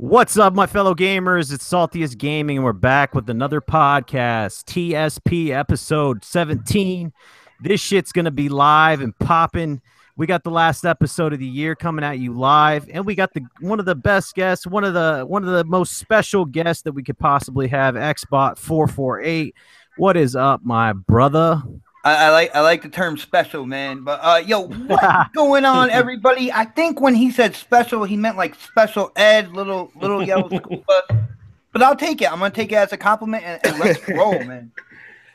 What's up, my fellow gamers? It's Saltiest Gaming, and we're back with another podcast, TSP episode 17. This shit's going to be live and popping. We got the last episode of the year coming at you live, and we got one of the best guests, one of the most special guests that we could possibly have, Xbot 448. What is up, my brother? I like the term special, man. But yo, what's going on, everybody? I think when he said special, he meant like special ed, little yellow school bus. But I'll take it. I'm gonna take it as a compliment, and let's roll, man.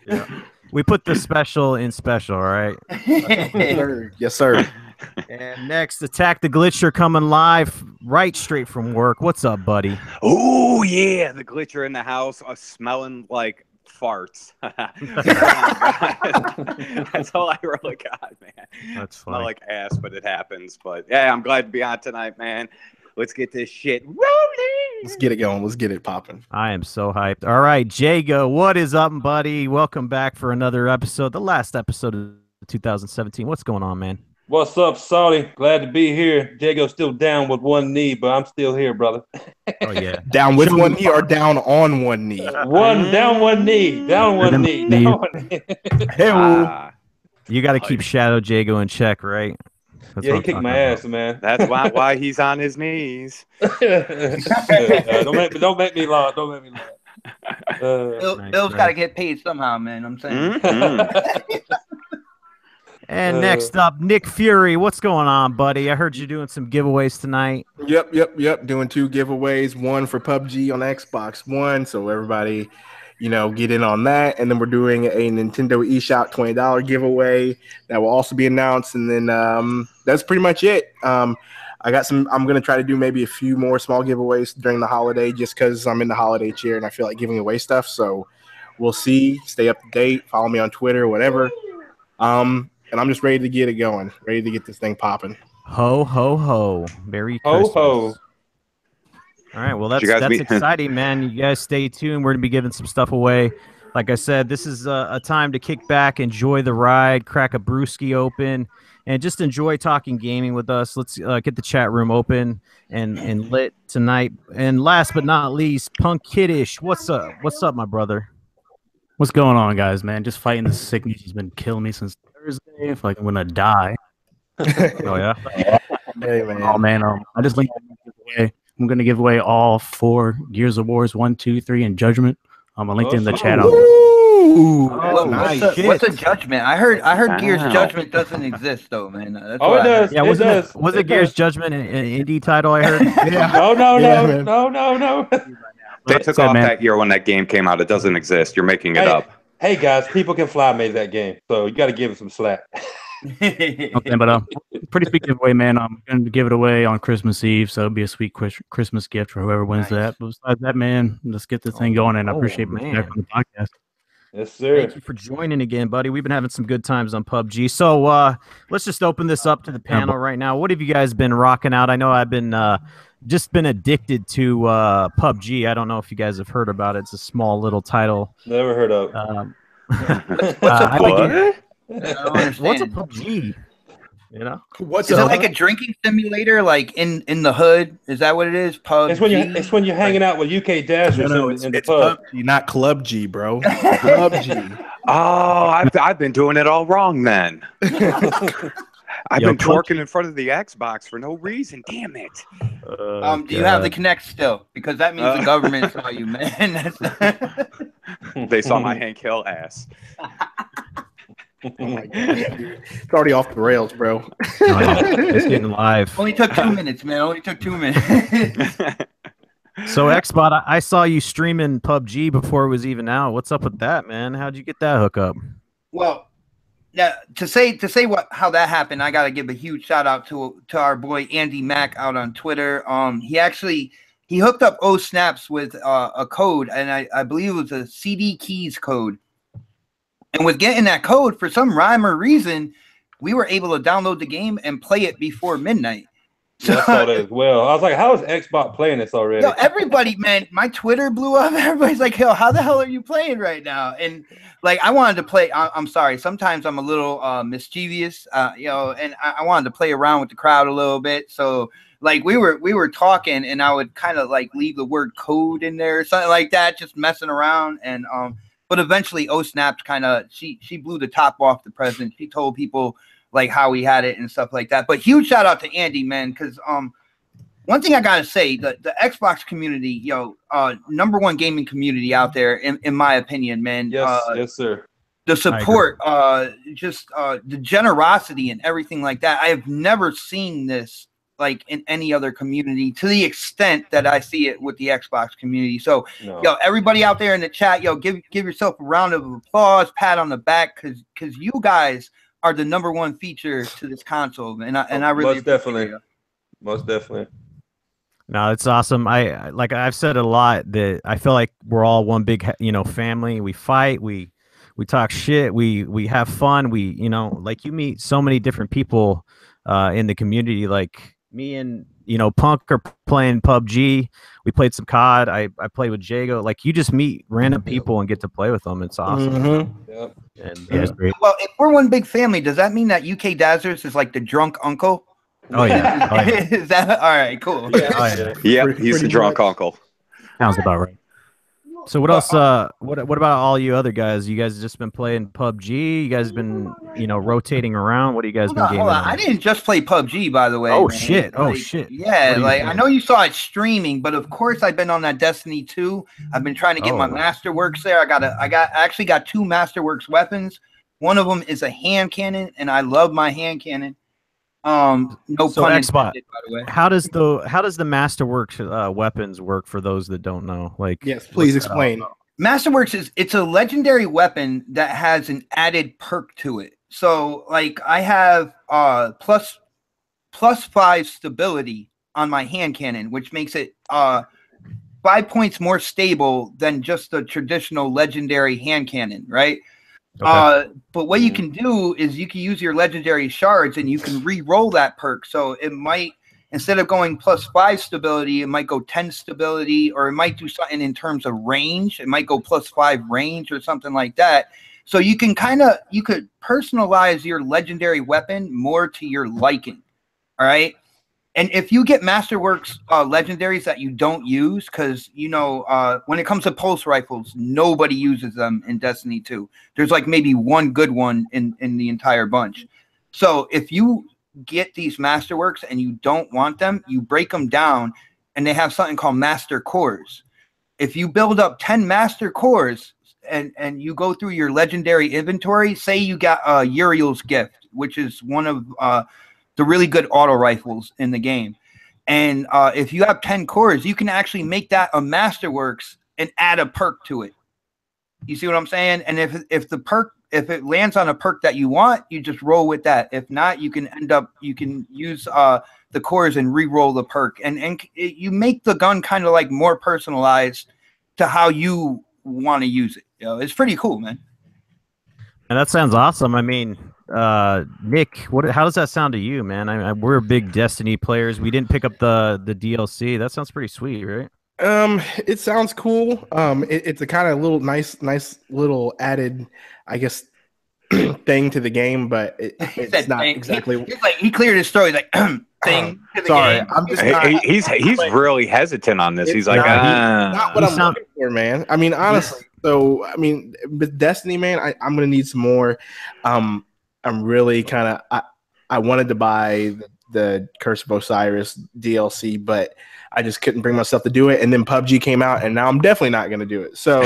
Yeah. We put the special in special, all right? Yes, sir. Yes, sir. And next, Attack the Glitcher coming live right straight from work. What's up, buddy? Oh yeah, the Glitcher in the house, smelling like farts. That's all I really got, man. That's Not funny. like ass, but it happens. But yeah, I'm glad to be on tonight, man. Let's get this shit rolling. Let's get it going. Let's get it popping. I am so hyped. All right, Jago, what is up, buddy? Welcome back for another episode, the last episode of 2017. What's going on, man? What's up, Salty? Glad to be here. Jago's still down with one knee, but I'm still here, brother. Oh, yeah. Down with one knee or down on one knee? Down one knee. Down one knee. Down one knee. You got to keep Shadow Jago in check, right? That's Yeah, what he I'm kicked talking my about. ass, man. That's why he's on his knees. Don't make me laugh. Don't make me laugh. Bill's got to get paid somehow, man. I'm saying. Mhm. And next up, Nick Fury. What's going on, buddy? I heard you doing some giveaways tonight. Yep. Doing 2 giveaways, one for PUBG on Xbox One, so everybody, get in on that. And then we're doing a Nintendo eShop $20 giveaway that will also be announced. And then that's pretty much it. I'm gonna try to do maybe a few more small giveaways during the holiday, just because I'm in the holiday cheer and I feel like giving away stuff. So we'll see. Stay up to date. Follow me on Twitter, whatever. And I'm just ready to get it going. Ready to get this thing popping. Ho, ho, ho. Merry Ho, Christmas. ho. All right, well, that's You guys exciting, man. You guys stay tuned. We're going to be giving some stuff away. Like I said, this is a time to kick back, enjoy the ride, crack a brewski open, and just enjoy talking gaming with us. Let's get the chat room open and lit tonight. And last but not least, Punk Kiddish. What's up? What's up, my brother? What's going on, guys, man? Just fighting this sickness. He's been killing me since Thursday. I feel like I'm going to die. Oh, yeah? Hey, man. Oh, man. I just linked away. I'm going to give away all 4 Gears of Wars 1, 2, 3, and Judgment. I'm going to link it in the chat. Ooh, Oh, nice. What's a judgment? I heard Gears Judgment doesn't exist though, man. That's Oh, what it I does. Yeah, It does. was it Gears Judgment an indie title I heard? Yeah. No. Yeah, man. No. They took Said, off man. that year when that game came out. It doesn't exist. You're making it up. Hey, guys, People Can Fly made that game, so you got to give it some slack. Okay, but pretty sweet giveaway, man. I'm going to give it away on Christmas Eve, so it'll be a sweet Christmas gift for whoever wins that. But besides that, man, let's get this thing going, and I appreciate being back on the podcast. Yes, sir. Thank you for joining again, buddy. We've been having some good times on PUBG. So let's just open this up to the panel right now. What have you guys been rocking out? I know I've been just been addicted to PUBG. I don't know if you guys have heard about it. It's a small little title. Never heard of. I like it. I don't understand. What's a PUBG? You know, What's Is it up? like a drinking simulator, like in the hood? Is that what it is? Pub. It's when you're hanging out with UK Dashers No, in the it's pub. PUBG, not Club G, bro. PUBG. Oh, I've been doing it all wrong then. I've Yo, been twerking in front of the Xbox for no reason. Damn it. Do you have the Connect still? Because that means the government saw you, man. They saw my Hank Hill ass. Oh my God. It's already off the rails, bro. it's getting live. Only took 2 minutes, man. Only took 2 minutes. So Xbot, I saw you streaming PUBG before it was even out. What's up with that, man? How'd you get that hookup? Well, yeah, to say how that happened, I gotta give a huge shout out to our boy Andy Mack out on Twitter. He hooked up Snaps with a code, and I believe it was a CD keys code. And with getting that code, for some rhyme or reason, we were able to download the game and play it before midnight. Yeah, I saw that as well. I was like, how is Xbox playing this already? Yo, everybody, man, my Twitter blew up. Everybody's like, yo, how the hell are you playing right now? And like, I wanted to play. I'm sorry. Sometimes I'm a little mischievous, and I wanted to play around with the crowd a little bit. So Like we were talking, and I would kind of like leave the word code in there or something like that, just messing around. And but eventually, Snaps kind of she blew the top off the president. She told people like how he had it and stuff like that. But huge shout out to Andy, man, because one thing I gotta say, the Xbox community, number one gaming community out there, in my opinion, man. Yes, sir. The support, just the generosity and everything like that. I have never seen this like in any other community to the extent that I see it with the Xbox community. So, everybody out there in the chat, give yourself a round of applause, pat on the back, because you guys are the number one feature to this console, and I really most definitely. No, it's awesome. I've said it a lot that I feel like we're all one big family. We fight, we talk shit, we have fun. We like you meet so many different people in the community. Like me and Punk are playing PUBG. We played some COD. I played with Jago. Like you just meet random people and get to play with them. It's awesome. Mm-hmm. Yep. And it's great. Well, if we're one big family, does that mean that UK Dazzers is like the drunk uncle? Oh yeah. Oh, yeah. Is that all right? Cool. Yeah, he's the drunk uncle. Sounds about right. So what else? What about all you other guys? You guys just been playing PUBG? You guys been rotating around? What have you guys been gaming? Hold on. I didn't just play PUBG, by the way. Oh man. shit! Oh like, shit! Yeah, like I know you saw it streaming, but of course I've been on that Destiny 2. I've been trying to get my Masterworks there. I actually got 2 Masterworks weapons. One of them is a hand cannon, and I love my hand cannon. No pun intended, by the way. How does the Masterworks weapons work for those that don't know? Like, yes, please explain. Masterworks it's a legendary weapon that has an added perk to it. So, like, I have plus 5 stability on my hand cannon, which makes it 5 points more stable than just the traditional legendary hand cannon, right? Okay. But what you can do is you can use your legendary shards and you can re-roll that perk. So it might, instead of going plus 5 stability, it might go 10 stability, or it might do something in terms of range. It might go plus 5 range or something like that. So you can you could personalize your legendary weapon more to your liking. All right. And if you get Masterworks legendaries that you don't use, because, when it comes to pulse rifles, nobody uses them in Destiny 2. There's like maybe one good one in the entire bunch. So if you get these Masterworks and you don't want them, you break them down, and they have something called Master Cores. If you build up 10 Master Cores and you go through your legendary inventory, say you got Uriel's Gift, which is one of the really good auto rifles in the game. And if you have 10 cores, you can actually make that a Masterworks and add a perk to it. You see what I'm saying? And if it lands on a perk that you want, you just roll with that. If not, you can use the cores and re-roll the perk. And you make the gun kind of like more personalized to how you want to use it. It's pretty cool, man. And that sounds awesome. I mean, Nick, how does that sound to you, man? We're big Destiny players. We didn't pick up the DLC. That sounds pretty sweet, right? It sounds cool. It's a kind of little nice little added, I guess, thing to the game, but it's not exactly. He cleared his story like thing. Sorry, I'm just. He's really hesitant on this. He's like, not what I'm looking for, man. I mean, honestly. So, I mean, with Destiny, man, I'm gonna need some more. I'm really kind of. I wanted to buy the Curse of Osiris DLC, but I just couldn't bring myself to do it. And then PUBG came out, and now I'm definitely not going to do it. So,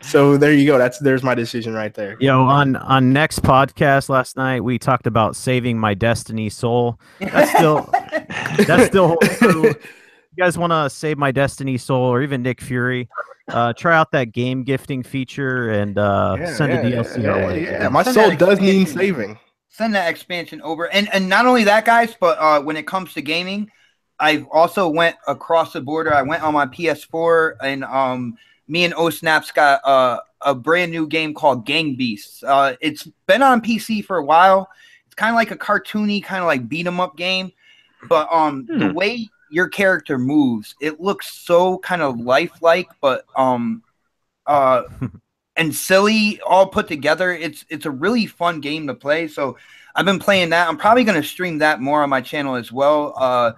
so there you go. There's my decision right there. On next podcast last night, we talked about saving my Destiny soul. That's still holds true. You guys want to save my Destiny soul, or even Nick Fury? Try out that game gifting feature and send a DLC our way. Yeah, my soul does need saving. Send that expansion over, and not only that, guys, but when it comes to gaming, I've also went across the border. I went on my PS4, and me and O-Snaps got a brand new game called Gang Beasts. It's been on PC for a while. It's kind of like a cartoony, kind of like beat 'em up game, but the way your character moves, it looks so kind of lifelike, but and silly all put together. It's a really fun game to play. So I've been playing that. I'm probably going to stream that more on my channel as well.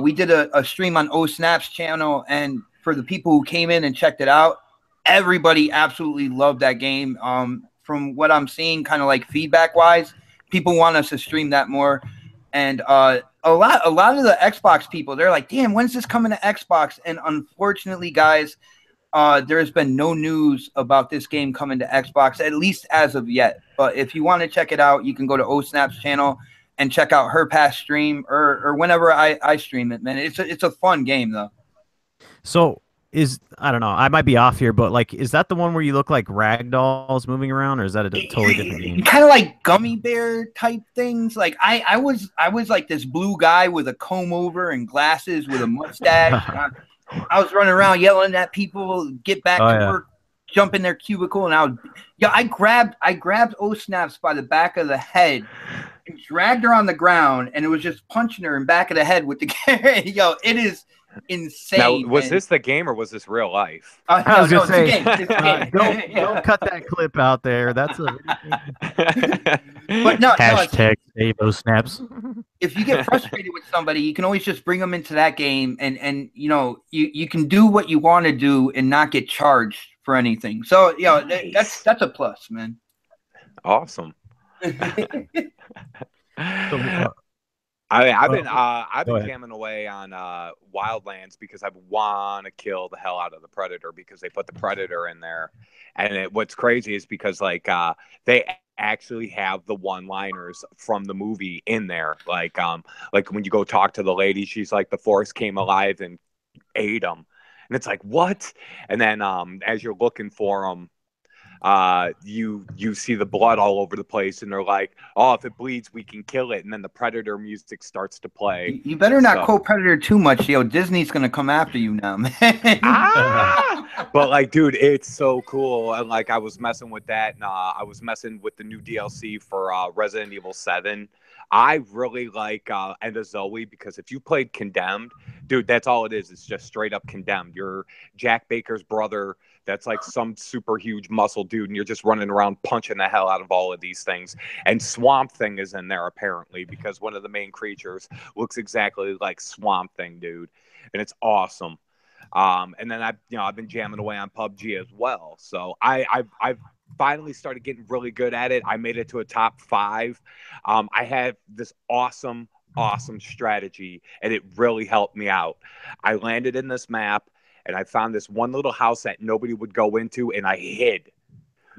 we did a stream on O-Snap's channel, and for the people who came in and checked it out, everybody absolutely loved that game. From what I'm seeing, kind of like feedback wise, people want us to stream that more. And a lot of the Xbox people, they're like, damn, when's this coming to Xbox? And unfortunately, guys, there's been no news about this game coming to Xbox, at least as of yet. But if you want to check it out, you can go to O-Snap's channel and check out her past stream or whenever I stream it, man. It's a fun game though. So I don't know, I might be off here, but like, is that the one where you look like rag dolls moving around, or is that a totally different game? Kind of like gummy bear type things. Like I was like this blue guy with a comb over and glasses with a mustache. I was running around yelling at people, get back to work, jump in their cubicle, and I grabbed O-Snaps by the back of the head and dragged her on the ground, and it was just punching her in back of the head with the yo, it is insane. Now, was this the game or was this real life? I was no, gonna say, it's a game. Don't cut that clip out there. That's a but no, hashtag save O-Snaps. if you get frustrated with somebody, you can always just bring them into that game, and you know you can do what you want to do and not get charged for anything. So Nice. that's a plus, man. Awesome. I've been jamming away on Wildlands because I want to kill the hell out of the Predator, because they put the Predator in there, and what's crazy is because like they actually have the one-liners from the movie in there, like when you go talk to the lady, she's like, the Force came alive and ate them, and it's like, what? And then as you're looking for them, you see the blood all over the place, and they're like, oh, if it bleeds we can kill it, and then the Predator music starts to play. You better not quote Predator too much, Disney's gonna come after you now, man. But like, dude, it's so cool. And like, I was messing with that, and I was messing with the new DLC for Resident Evil 7. I really like End of Zoe, because if you played Condemned, dude, that's all it is. It's just straight up Condemned. You're Jack Baker's brother. That's like some super huge muscle dude, and you're just running around punching the hell out of all of these things. And Swamp Thing is in there apparently, because one of the main creatures looks exactly like Swamp Thing, dude, and it's awesome. And then I've been jamming away on PUBG as well. So I've finally started getting really good at it. I made it to a top 5. I have this awesome strategy, and it really helped me out. I landed in this map, and I found this one little house that nobody would go into, and I hid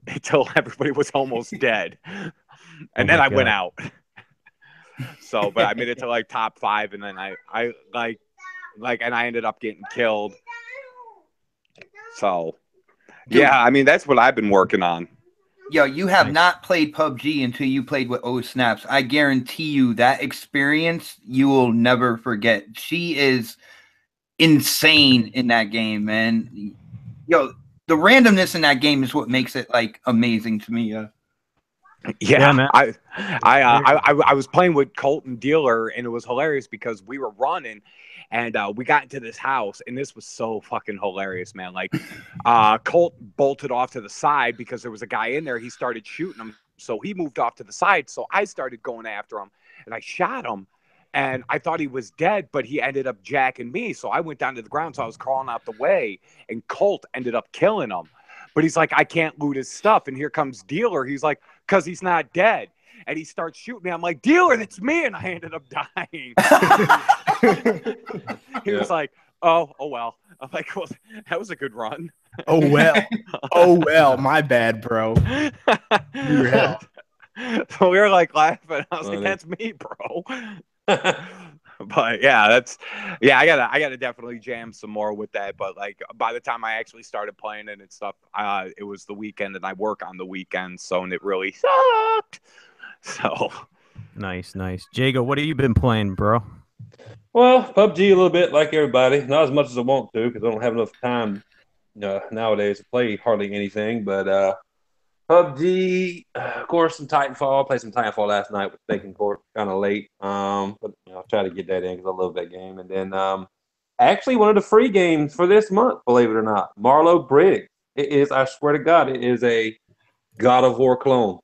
until everybody was almost dead. And then I went out. So, but I made it to like top 5, and then I and I ended up getting killed. So, yeah, I mean, that's what I've been working on. Yo, you have not played PUBG until you played with O-Snaps. I guarantee you that experience you will never forget. She is insane in that game, man. Yo, the randomness in that game is what makes it like amazing to me. Yeah, man. I was playing with Colt and Dealer, and it was hilarious because we were running, and we got into this house, and this was so fucking hilarious, man. Like, Colt bolted off to the side because there was a guy in there. He started shooting him, so he moved off to the side. So I started going after him, and I shot him, and I thought he was dead, but he ended up jacking me. So I went down to the ground, so I was crawling out the way, and Colt ended up killing him. But he's like, I can't loot his stuff. And here comes Dealer. He's like, because he's not dead. And he starts shooting me. I'm like, Dealer, that's me. And I ended up dying. He was like, oh, well. I'm like, well, that was a good run. Oh, well. My bad, bro. So we were like laughing. I was like, that's me, bro. But yeah, I gotta definitely jam some more with that. But like, by the time I actually started playing it and stuff, it was the weekend, and I work on the weekends, so, and it really sucked. So nice. Jago, what have you been playing, bro? Well, PUBG a little bit like everybody, not as much as I want to, because I don't have enough time nowadays to play hardly anything. But PUBG, of course, some Titanfall. I played some Titanfall last night with Bacon Court, kind of late. But I'll try to get that in because I love that game. And then actually one of the free games for this month, believe it or not, Marlow Briggs. It is, I swear to God, it is a God of War clone.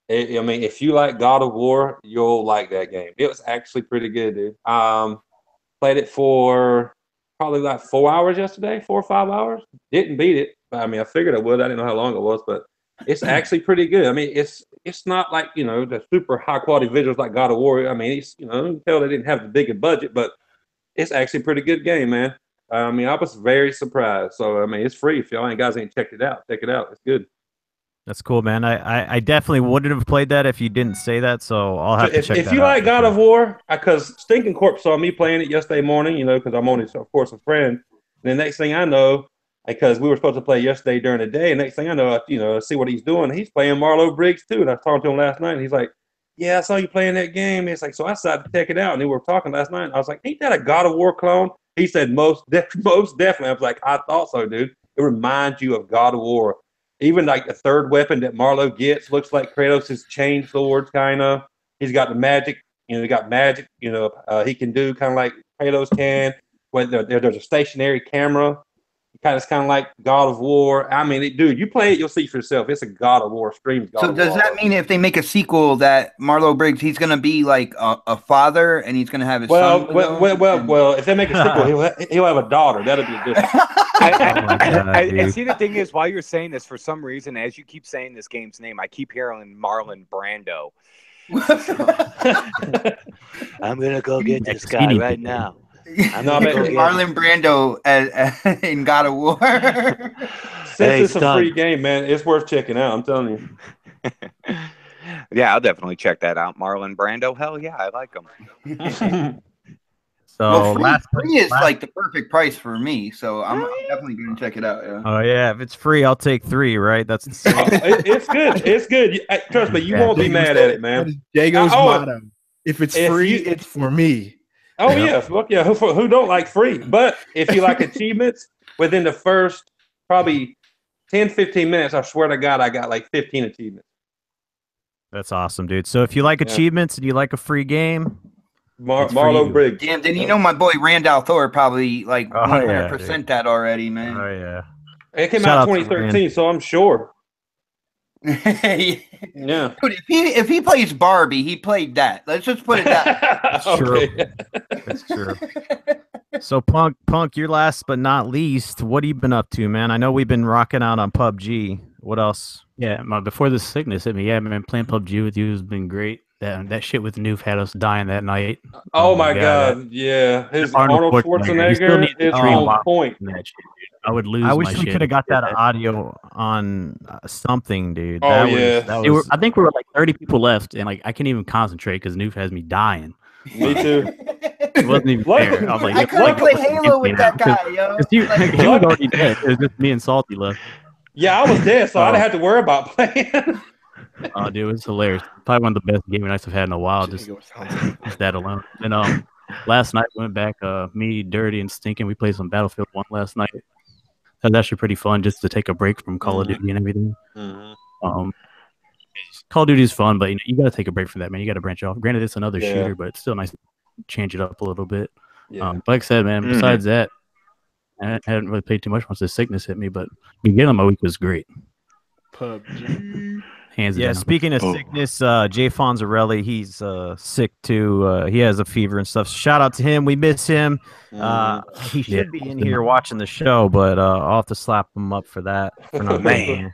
I mean, if you like God of War, you'll like that game. It was actually pretty good, dude. Played Played it for probably like 4 hours yesterday, 4 or 5 hours. Didn't beat it. I mean, I figured I would. I didn't know how long it was, but it's actually pretty good. I mean, it's not like, you know, the super high quality visuals like God of War. I mean, it's, you know, you can tell they didn't have the bigger budget, but it's actually a pretty good game, man. I mean, I was very surprised. So, I mean, it's free. If y'all guys ain't checked it out, check it out. It's good. That's cool, man. I definitely wouldn't have played that if you didn't say that, so I'll have to check that out. If you like God of War, because Stinking Corpse saw me playing it yesterday morning, you know, because I'm only, of course, a friend. And the next thing I know, because we were supposed to play yesterday during the day, and next thing I know, you know, I see what he's doing. He's playing Marlo Briggs too, and I talked to him last night, and he's like, "Yeah, I saw you playing that game." It's like, so I decided to check it out, and we were talking last night. I was like, "Ain't that a God of War clone?" He said, "Most definitely." I was like, "I thought so, dude. It reminds you of God of War." Even like the third weapon that Marlo gets looks like Kratos' chain sword, kind of. He's got the magic, you know, he got magic, you know, he can do kind of like Kratos can. When there's a stationary camera, it's kind of like God of War. I mean, dude, you play it, you'll see for yourself. It's a God of War stream. So does that mean if they make a sequel that Marlo Briggs, he's going to be like a father and he's going to have his son? Well, if they make a sequel, he'll have a daughter. That'll be different. And see, the thing is, while you're saying this, for some reason, as you keep saying this game's name, I keep hearing Marlon Brando. I'm gonna go get this guy right now. Marlon Brando in God of War. Since it's a free game, man, it's worth checking out. I'm telling you. Yeah, I'll definitely check that out. Marlon Brando, hell yeah, I like him. So free is like the perfect price for me, so I'm definitely going to check it out. Yeah. Oh yeah, if it's free, I'll take 3. Right? That's it's good. It's good. Trust me, you won't be mad at it, man. Diego's motto: if it's free, it's for me. Oh yeah, fuck yeah. Who don't like free? But if you like achievements, within the first probably 10, 15 minutes, I swear to God, I got like 15 achievements. That's awesome, dude. So if you like achievements and you like a free game, Marlo Briggs. Damn, then you know my boy Randall Thor probably like 100% that already, man. Oh yeah. It came out 2013, so I'm sure. Yeah. Dude, if he plays Barbie, he played that. Let's just put it that way. That's true. That's true. So Punk, you're last but not least. What have you been up to, man? I know we've been rocking out on PUBG. What else? Yeah, before this sickness hit me, man, playing PUBG with you has been great. That shit with Noof had us dying that night. Oh my God. Yeah. His Arnold Schwarzenegger is on point. That shit, I would lose. I wish we could have got that audio on something, dude. Oh yeah. I think we were like 30 people left, and like I can't even concentrate because Noof has me dying. Me too. It wasn't even fair. I was like, I couldn't play Halo with that guy, yo. He was already dead. It was just me and Salty left. Yeah, I was dead, so I didn't have to worry about playing. Oh, dude, it was hilarious. Probably one of the best gaming nights I've had in a while. Just that alone. And last night we went back. Me, Dirty, and Stinking. We played some Battlefield 1 last night. That was actually pretty fun, just to take a break from Call of Duty and everything. Call of Duty is fun, but you got to take a break from that, man. You got to branch off. Granted, it's another shooter, but it's still nice to change it up a little bit. Yeah. But like I said, man, besides that, I hadn't really played too much once the sickness hit me, but beginning of my week was great. PUBG. Hands down. Speaking of sickness, Jay Fonzarelli, he's sick too. He has a fever and stuff. So shout out to him. We miss him. He should be in here watching the show, but I'll have to slap him up for that. For not Man.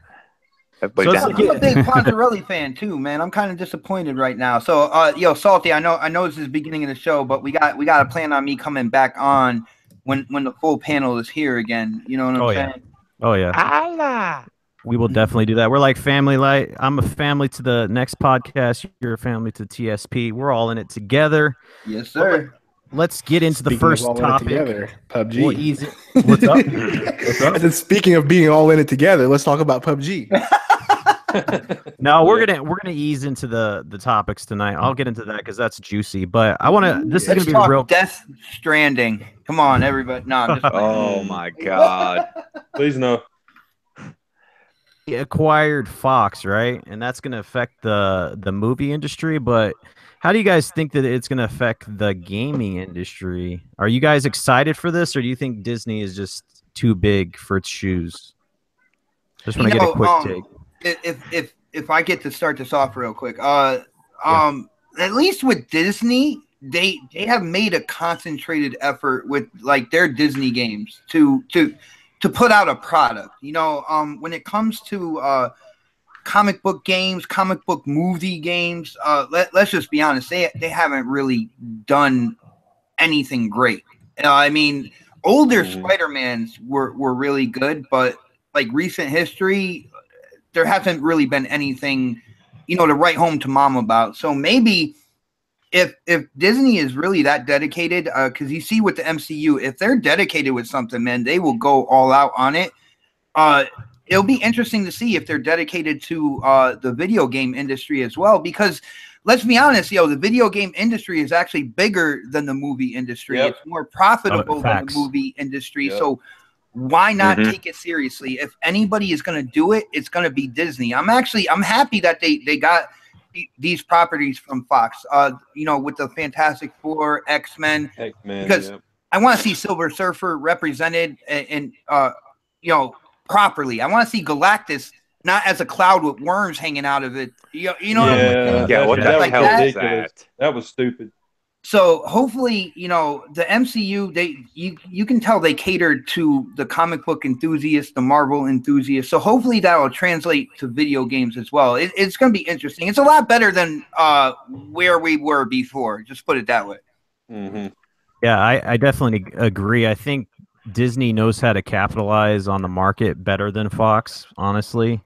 I'm a big Fonzarelli fan too, man. I'm kind of disappointed right now. So, Salty, I know this is the beginning of the show, but we got a plan on me coming back on when the full panel is here again. You know what I'm saying? Oh yeah. Allah. We will definitely do that. We're like family. Like I'm a family to the next podcast. You're a family to TSP. We're all in it together. Yes, sir. Let's get into the first topic. Together, PUBG. We'll ease it. What's up? What's up? I said, speaking of being all in it together, let's talk about PUBG. No, we're gonna ease into the topics tonight. I'll get into that because that's juicy. But I want to. This is gonna be real. Death Stranding. Come on, everybody. No, I'm just oh my God. Please no. He acquired Fox, right? And that's going to affect the movie industry. But how do you guys think that it's going to affect the gaming industry? Are you guys excited for this, or do you think Disney is just too big for its shoes? Just want to get a quick take. If I get to start this off real quick, at least with Disney, they have made a concentrated effort with like their Disney games to put out a product. You know, when it comes to comic book games, comic book movie games, let's just be honest, they haven't really done anything great. I mean, older Spider-Mans were really good, but like recent history, there hasn't really been anything, you know, to write home to mom about. So maybe if Disney is really that dedicated, because you see with the MCU, if they're dedicated with something, man, they will go all out on it. It'll be interesting to see if they're dedicated to the video game industry as well, because let's be honest, the video game industry is actually bigger than the movie industry. Yep. It's more profitable than the movie industry. Yep. So why not take it seriously? If anybody is going to do it, it's going to be Disney. I'm happy that they got these properties from Fox, you know, with the Fantastic Four, X-Men, because I want to see Silver Surfer represented and you know, properly. I want to see Galactus not as a cloud with worms hanging out of it. You know what I'm saying? Yeah, what the hell is that? That was stupid. So hopefully, you know, the MCU, you can tell they catered to the comic book enthusiasts, the Marvel enthusiasts. So hopefully that will translate to video games as well. It's going to be interesting. It's a lot better than where we were before. Just put it that way. Yeah, I definitely agree. I think Disney knows how to capitalize on the market better than Fox, honestly.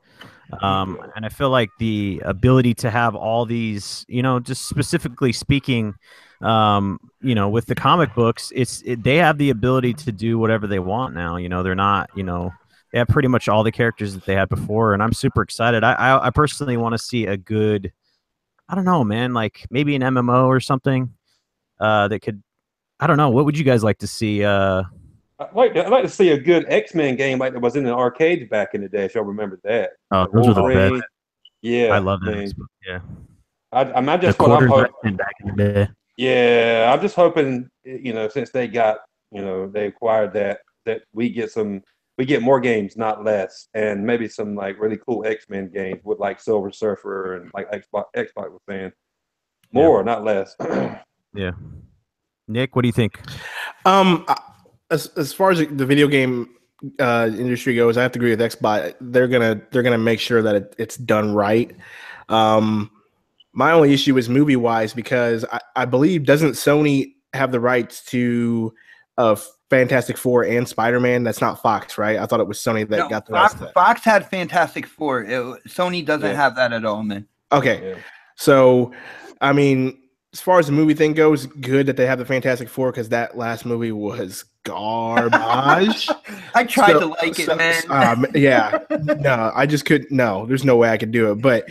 And I feel like the ability to have all these, you know, just specifically speaking, you know, with the comic books, they have the ability to do whatever they want now. You know, they're not, you know, they have pretty much all the characters that they had before, and I'm super excited. I personally want to see a good, I don't know, man, like maybe an MMO or something that could, I don't know. What would you guys like to see? I'd like to see a good X-Men game like that was in the arcades back in the day. If y'all remember that. Oh, those were the best. Yeah, I love that. Yeah, I'm just what I'm hoping back in the day. Yeah, I'm just hoping, you know, since they got, you know, they acquired that we get more games, not less, and maybe some like really cool X-Men games with like Silver Surfer and like Xbox was saying, more, not less. Yeah. Nick, what do you think? As far as the video game industry goes, I have to agree with Xbox. They're gonna make sure that it's done right. My only issue is movie wise, because I believe, doesn't Sony have the rights to Fantastic Four and Spider-Man? That's not Fox, right? I thought it was Sony that got the rights to that. Fox had Fantastic Four. Sony doesn't have that at all, man. Okay, so I mean, as far as the movie thing goes, good that they have the Fantastic Four, because that last movie was garbage. I tried to like it, man. Yeah, no, I just couldn't. No, there's no way I could do it. But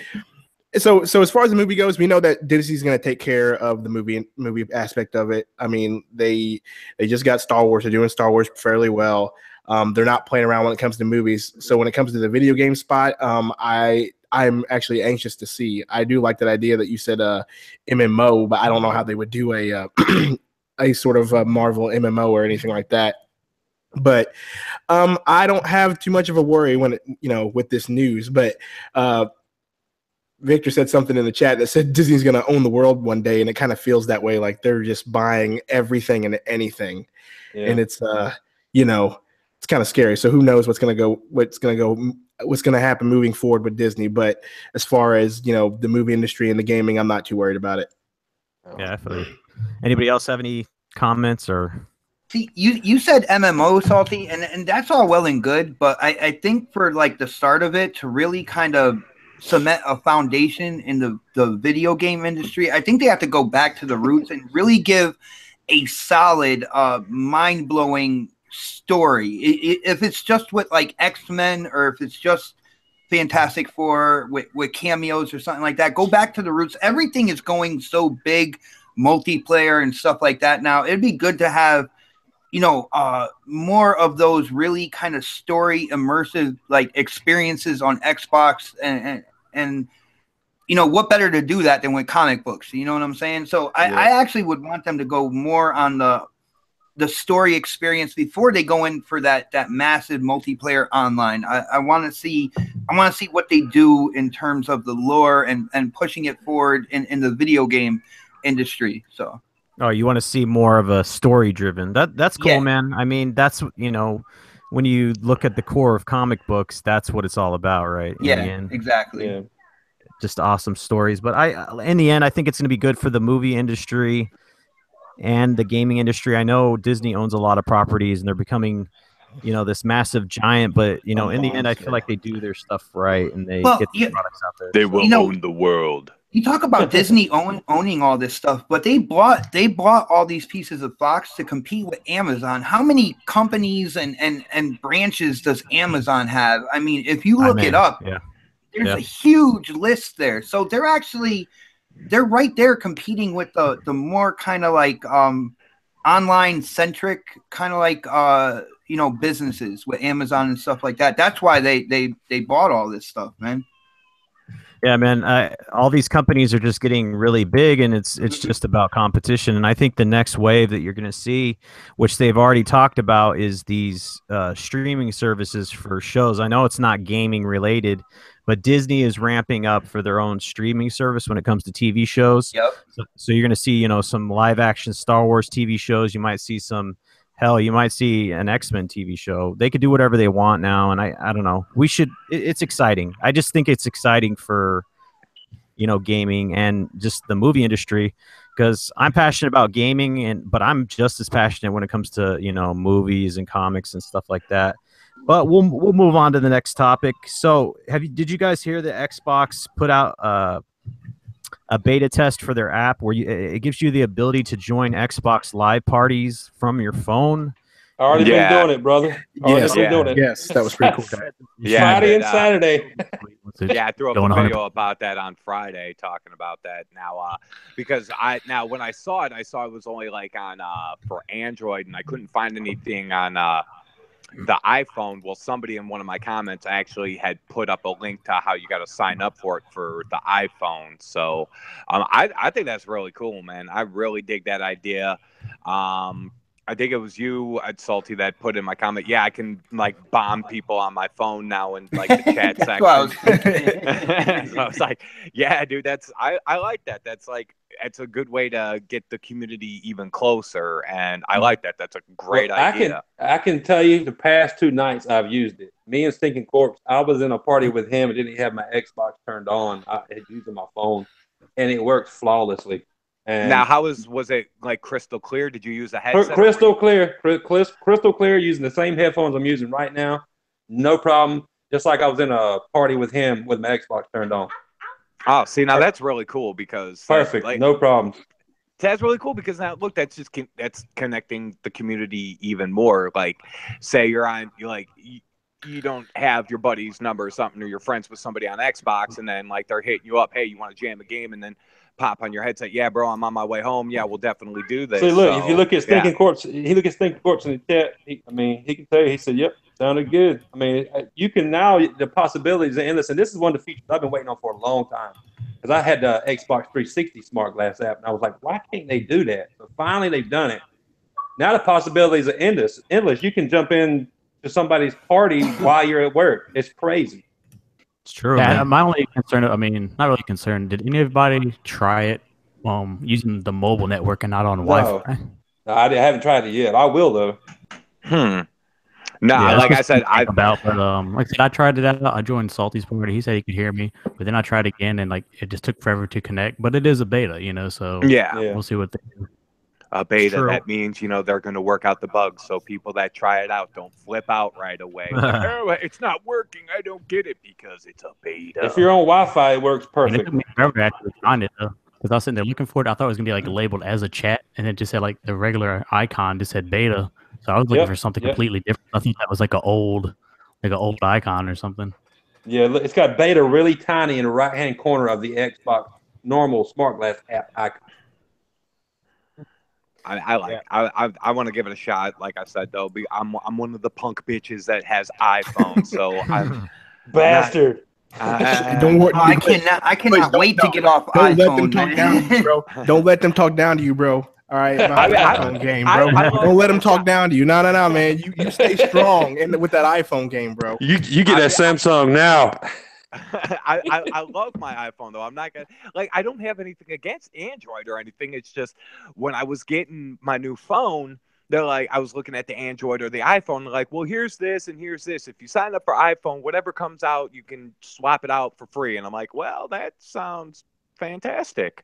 so as far as the movie goes, we know that Disney's going to take care of the movie aspect of it. I mean, they just got Star Wars. They're doing Star Wars fairly well. They're not playing around when it comes to movies. So when it comes to the video game spot, I'm actually anxious to see. I do like that idea that you said MMO, but I don't know how they would do a a sort of a Marvel MMO or anything like that. But I don't have too much of a worry when with this news. But Victor said something in the chat that said Disney's going to own the world one day, and it kind of feels that way. Like they're just buying everything and anything, and it's it's kind of scary. So who knows what's going to happen moving forward with Disney. But as far as, the movie industry and the gaming, I'm not too worried about it. Yeah, definitely. Anybody else have any comments or? See, you said MMO, Salty, and that's all well and good. But I think for like the start of it to really kind of cement a foundation in the video game industry, I think they have to go back to the roots and really give a solid, mind-blowing story. If it's just with like X-Men, or if it's just Fantastic Four with cameos or something like that, go back to the roots. Everything is going so big, multiplayer and stuff like that now. It'd be good to have more of those really kind of story immersive like experiences on Xbox, and what better to do that than with comic books? You know what I'm saying? So I actually would want them to go more on the story experience before they go in for that massive multiplayer online. I want to see what they do in terms of the lore and pushing it forward in the video game industry. So Oh, you want to see more of a story driven. That's cool, Yeah. man. I mean, that's when you look at the core of comic books, that's what it's all about, right? In the Yeah, end, exactly. Yeah. just awesome stories. But in the end, I think it's going to be good for the movie industry and the gaming industry. I know Disney owns a lot of properties, and they're becoming, this massive giant. But in the end, I feel like they do their stuff right, and they Well, get the yeah, products out there. They so. will own the world. you talk about Disney owning all this stuff, but they bought all these pieces of Fox to compete with Amazon. How many companies and branches does Amazon have? I mean, if you look it up, Yeah. there's a huge list there. So they're right there competing with the more kind of like online centric kind of like businesses with Amazon and stuff like that. That's why they bought all this stuff, man. Yeah, man. All these companies are just getting really big, and it's just about competition. And I think the next wave that you're going to see, which they've already talked about, is these streaming services for shows. I know it's not gaming related, but Disney is ramping up for their own streaming service when it comes to TV shows. Yep. So you're going to see, some live action Star Wars TV shows. You might see you might see an X-Men TV show. They could do whatever they want now, and I don't know. It's exciting. I just think it's exciting for, gaming and just the movie industry, because I'm passionate about gaming, but I'm just as passionate when it comes to, movies and comics and stuff like that. But we'll move on to the next topic. So, did you guys hear that Xbox put out a beta test for their app where it gives you the ability to join Xbox Live parties from your phone? Already been doing it, brother. Yes, Been doing it. yes, that was pretty cool. Friday and Saturday. Yeah, I threw up a video about that on Friday, talking about that now, because when I saw it was only like on for Android, and I couldn't find anything on the iPhone. Well, somebody in one of my comments actually had put up a link to how you got to sign up for it for the iPhone. So I think that's really cool, man. I really dig that idea. I think it was you, Salty, that put in my comment, yeah, I can like bomb people on my phone now in like the chat section. So I was like, yeah, dude, I like that. That's it's a good way to get the community even closer, and I like that. That's a great idea. I can tell you the past 2 nights I've used it. Me and Stinking Corpse, I was in a party with him and didn't have my Xbox turned on. I had using my phone, and it worked flawlessly. And now, was it like crystal clear? Did you use a headset? Crystal clear, using the same headphones I'm using right now. No problem. Just like I was in a party with him with my Xbox turned on. Oh, see, now that's really cool because perfect, no problem. That's really cool because now look, that's connecting the community even more. Like, say you don't have your buddy's number or something, or you're friends with somebody on Xbox, and then like they're hitting you up, hey, you want to jam a game, and then pop on your headset, yeah, bro, I'm on my way home. Yeah, we'll definitely do this. So look, if you look at Stinking Corpse, he look at Stinking Corpse in the chat. He can tell you. He said, "Yep, sounded good." I mean, you can now, the possibilities are endless, and this is one of the features I've been waiting on for a long time, because I had the Xbox 360 Smart Glass app, and I was like, why can't they do that? So finally, they've done it. Now the possibilities are endless. You can jump in to somebody's party while you're at work. It's crazy. It's true. Yeah, my only concern, not really concerned. Did anybody try it using the mobile network and not on Wi-Fi? No, I haven't tried it yet. I will though. No, like I said, like I said, I tried it out. I joined Salty's party. He said he could hear me, but then I tried again, and it just took forever to connect. But it is a beta, so yeah, we'll see what they do. A beta, that means they're going to work out the bugs, so people that try it out don't flip out right away. Like, oh, it's not working, I don't get it, because it's a beta. If you're on Wi-Fi, it works perfect. It took me forever to actually find it though, because I was sitting there looking for it. I thought it was gonna be labeled as a chat, and it just said the regular icon just said beta. So I was looking for something completely different. I think that was an old icon or something. Yeah, it's got beta really tiny in the right-hand corner of the Xbox normal Smart Glass app icon. I want to give it a shot. Like I said, though, I'm one of the punk bitches that has iPhone, so I'm bastard. Don't worry. I cannot wait to get off don't iPhone. Let them talk down to you, bro. Don't let them talk down to you, bro. All right, iPhone game, bro. Don't let them talk down to you. No, man. You stay strong with that iPhone game, bro. You get that Samsung now. I love my iPhone though. I'm not gonna like I don't have anything against Android or anything. It's just when I was getting my new phone, they're like I was looking at the Android or the iPhone, they're like, well, here's this and here's this. If you sign up for iPhone, whatever comes out, you can swap it out for free. And I'm like, well, that sounds fantastic.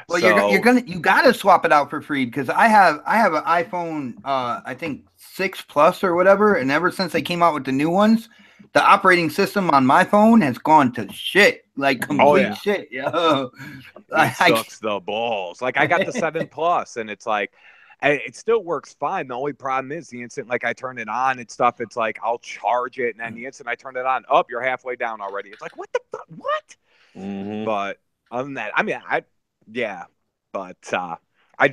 Well, So you gotta swap it out for free because I have an iPhone I think 6 Plus or whatever, and ever since they came out with the new ones, the operating system on my phone has gone to shit, like complete shit. Yo, it sucks the balls. Like I got the 7 Plus, and it's like it still works fine. The only problem is the instant like I turn it on and stuff. It's like I'll charge it, and then the instant I turn it on, up, you're halfway down already. It's like what the fuck? What? But other than that, I mean, but I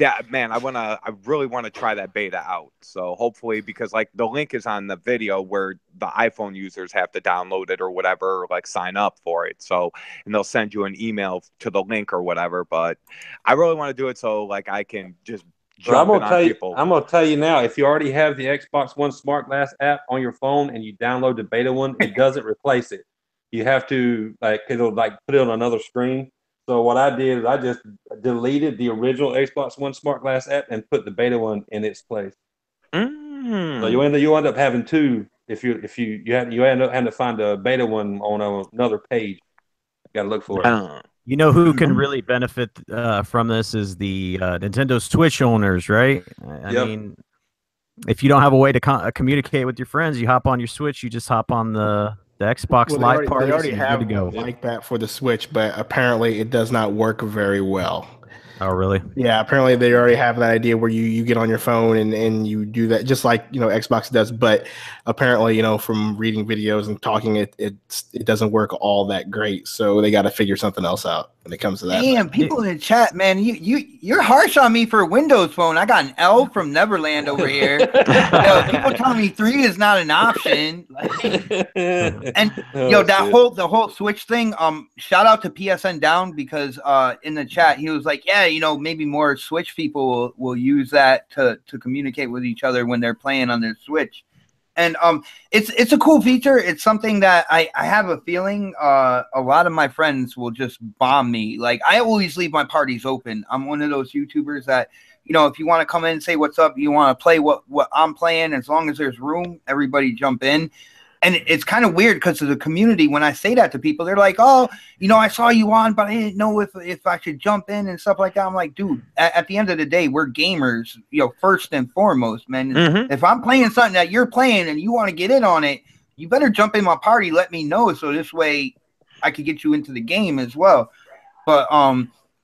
really want to try that beta out. So hopefully, because like the link is on the video where the iPhone users have to download it or whatever, or like sign up for it. So, and they'll send you an email to the link or whatever. But I really want to do it so like I can just jump in on people. I'm gonna tell you now. If you already have the Xbox One Smart Glass app on your phone and you download the beta one, it doesn't replace it. You have to it'll put it on another screen. So what I did is I just deleted the original Xbox One Smart Glass app and put the beta one in its place. So you end up having two. If you end up having to find a beta one on another page. You gotta look for it. You know who can really benefit from this is the Nintendo Switch owners, right? I mean, if you don't have a way to communicate with your friends, you hop on your Switch. You just hop on the Xbox Live party. They already have to go like that for the Switch, but apparently it does not work very well. Oh, really? Yeah, apparently they already have that idea where you get on your phone and you do that just like, Xbox does. But apparently, from reading videos and talking, it doesn't work all that great. So they got to figure something else out when it comes to that. Damn, people in the chat, man, you're harsh on me for a Windows phone. I got an L from Neverland over here. People telling me 3 is not an option. The whole Switch thing. Shout out to PSN Down because in the chat he was like, yeah, maybe more Switch people will use that to communicate with each other when they're playing on their Switch. And it's a cool feature. It's something that I have a feeling a lot of my friends will just bomb me. Like I always leave my parties open. I'm one of those YouTubers that, if you want to come in and say what's up, you want to play what I'm playing, as long as there's room, everybody jump in. And it's kind of weird because of the community. When I say that to people, they're like, oh, I saw you on, but I didn't know if I should jump in and stuff like that. I'm like, dude, at the end of the day, we're gamers, first and foremost, man. If I'm playing something that you're playing and you want to get in on it, you better jump in my party. Let me know. So this way I could get you into the game as well. But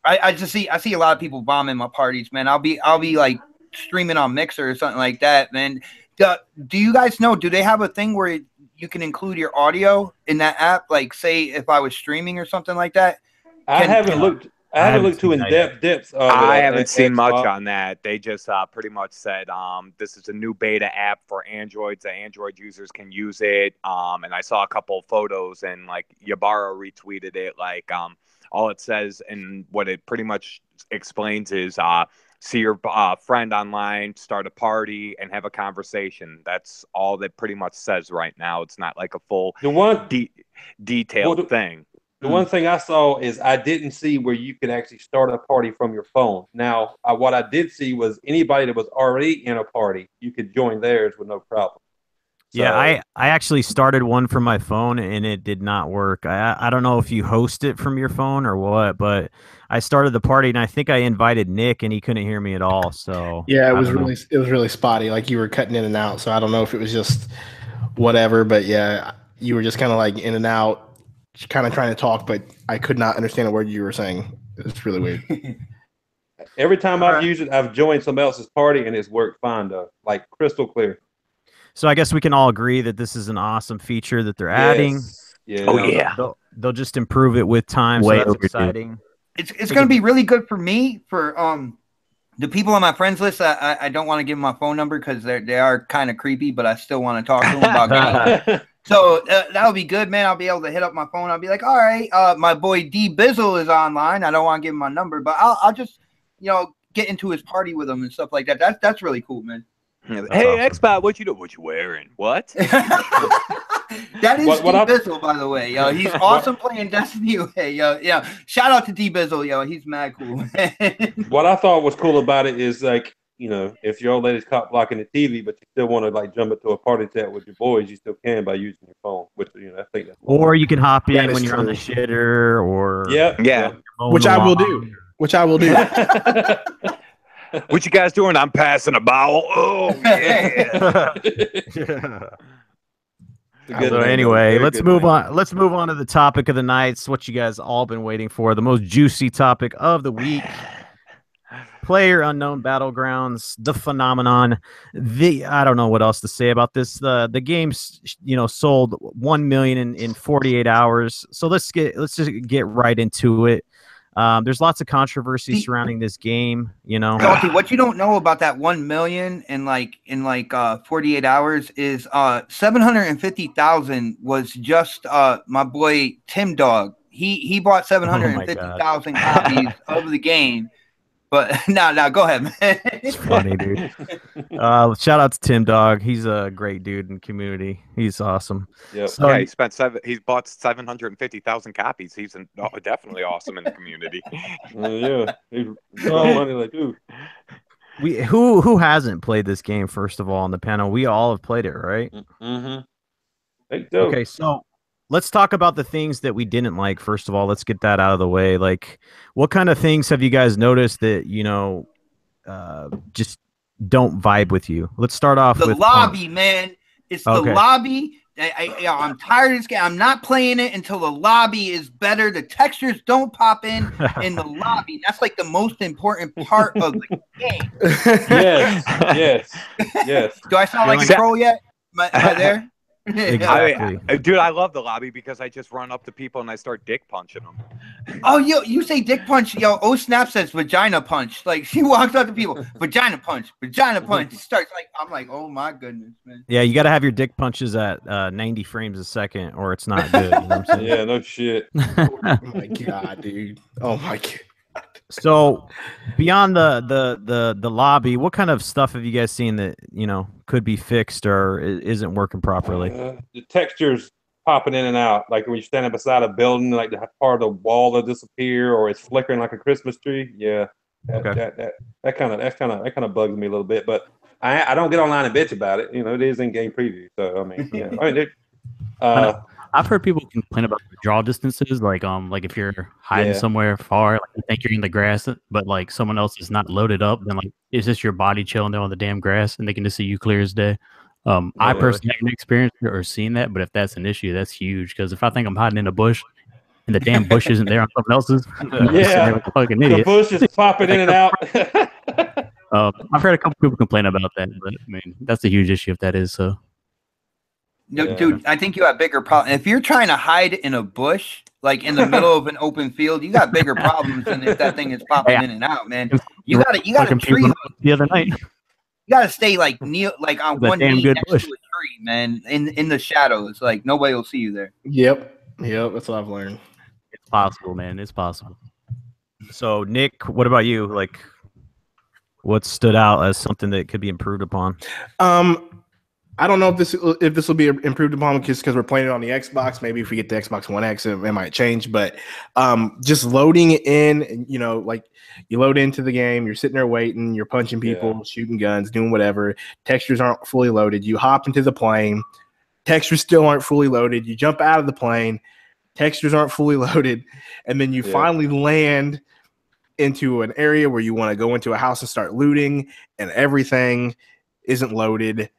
I see a lot of people bombing my parties, man. I'll be like streaming on Mixer or something like that, man. Do you guys know, do they have a thing where you can include your audio in that app? Like say if I was streaming or something like that. I haven't looked too in depth. I haven't seen much on that. They just pretty much said this is a new beta app for Androids. The Android users can use it. And I saw a couple of photos and like Yabara retweeted it. Like all it says and what it pretty much explains is see your friend online, start a party, and have a conversation. That's all that pretty much says right now. It's not like a full detailed thing. The one thing I saw is I didn't see where you could actually start a party from your phone. Now, what I did see was anybody that was already in a party, you could join theirs with no problem. So, yeah, I actually started one from my phone and it did not work. I don't know if you host it from your phone or what, but I started the party and I think I invited Nick and he couldn't hear me at all. So yeah, it was really spotty. Like you were cutting in and out. So I don't know if it was just whatever, but yeah, you were just kind of like in and out, kind of trying to talk, but I could not understand a word you were saying. It's really weird. Every time I've used it, I've joined somebody else's party and it's worked fine though, like crystal clear. So I guess we can all agree that this is an awesome feature that they're adding. Yeah. Oh yeah. They'll just improve it with time. So that's exciting. It's going to be really good for me, for the people on my friends list. I don't want to give them my phone number because they are kind of creepy, but I still want to talk to them about games. So that'll be good, man. I'll be able to hit up my phone. I'll be like, all right, my boy D Bizzle is online. I don't want to give him my number, but I'll just get into his party with him and stuff like that. That's really cool, man. Hey, awesome. Xbox, what you do? What you wearing? What? That is What D I- Bizzle, by the way. Yo, he's awesome playing Destiny. Yo, yeah. Shout out to D Bizzle. Yo, he's mad cool. What I thought was cool about it is like, you know, if your old lady's caught blocking the TV, but you still want to like jump into a party chat with your boys, you still can by using your phone. Which, you know, I think that's Or you can hop That in is when you're on the true. shitter, or yeah. Yeah. mowing Which the I will lawn. do. Which I will do. What you guys doing? I'm passing a bowel. Oh yeah. Yeah. It's a good So name, anyway, very let's good move name. on. Let's move on to the topic of the night. It's what you guys all been waiting for. The most juicy topic of the week. Player Unknown Battlegrounds, the phenomenon. I don't know what else to say about this. The game's sold 1 million in 48 hours. So let's just get right into it. There's lots of controversy surrounding this game. Salty, what you don't know about that 1 million in 48 hours is 750,000 was just my boy Tim Dog. He bought 750,000 copies of the game. But now go ahead, man. It's funny, dude. Shout out to Tim Dog. He's a great dude in the community. He's awesome. Yep. So, Yeah, he's bought 750,000 copies. He's definitely awesome in the community. Yeah. He's got money like, ooh. who hasn't played this game? First of all, on the panel, we all have played it, right? Mm-hmm. Okay, so let's talk about the things that we didn't like. First of all, let's get that out of the way. Like, what kind of things have you guys noticed that just don't vibe with you? Let's start off the with lobby, man. It's the Okay. lobby. I'm tired of this game. I'm not playing it until the lobby is better. The textures don't pop in the lobby. That's like the most important part of the game. Yes. Do I sound like a troll yet? Am I there? Exactly. Dude, I love the lobby because I just run up to people and I start dick punching them. Oh, you say dick punch. Yo, Oh Snap says vagina punch. Like, she walks up to people, vagina punch. Starts like, I'm like, oh my goodness, man. Yeah, you got to have your dick punches at 90 frames a second, or it's not good. You know what I'm saying? Yeah, no shit. Oh my god, dude. Oh my god. So, beyond the lobby, what kind of stuff have you guys seen that could be fixed or isn't working properly? The textures popping in and out, like when you're standing beside a building, like the part of the wall will disappear, or it's flickering like a Christmas tree. Yeah, that kind of bugs me a little bit. But I don't get online and bitch about it. It is in game preview, so I mean, yeah. I've heard people complain about the draw distances, like if you're hiding somewhere far, like you think you're in the grass, but like someone else is not loaded up, then like it's just your body chilling there on the damn grass, and they can just see you clear as day. I personally haven't experienced or seen that, but if that's an issue, that's huge. Because if I think I'm hiding in a bush and the damn bush isn't there on someone else's, like a fucking idiot. The bush is popping in and out. I've heard a couple people complain about that, but I mean that's a huge issue if that is so. No, dude, I think you have bigger problems. If you're trying to hide in a bush, like in the middle of an open field, you got bigger problems than if that thing is popping in and out, man. You gotta tree the other night. You gotta stay like on one knee next to a tree, man, in the shadows. Like nobody will see you there. Yep, that's what I've learned. It's possible, man. It's possible. So, Nick, what about you? Like, what stood out as something that could be improved upon? I don't know if this will be improved upon because we're playing it on the Xbox. Maybe if we get the Xbox One X, it might change. But just loading it in, like you load into the game, you're sitting there waiting, you're punching people, shooting guns, doing whatever. Textures aren't fully loaded. You hop into the plane, textures still aren't fully loaded. You jump out of the plane, textures aren't fully loaded, and then you finally land into an area where you want to go into a house and start looting, and everything isn't loaded.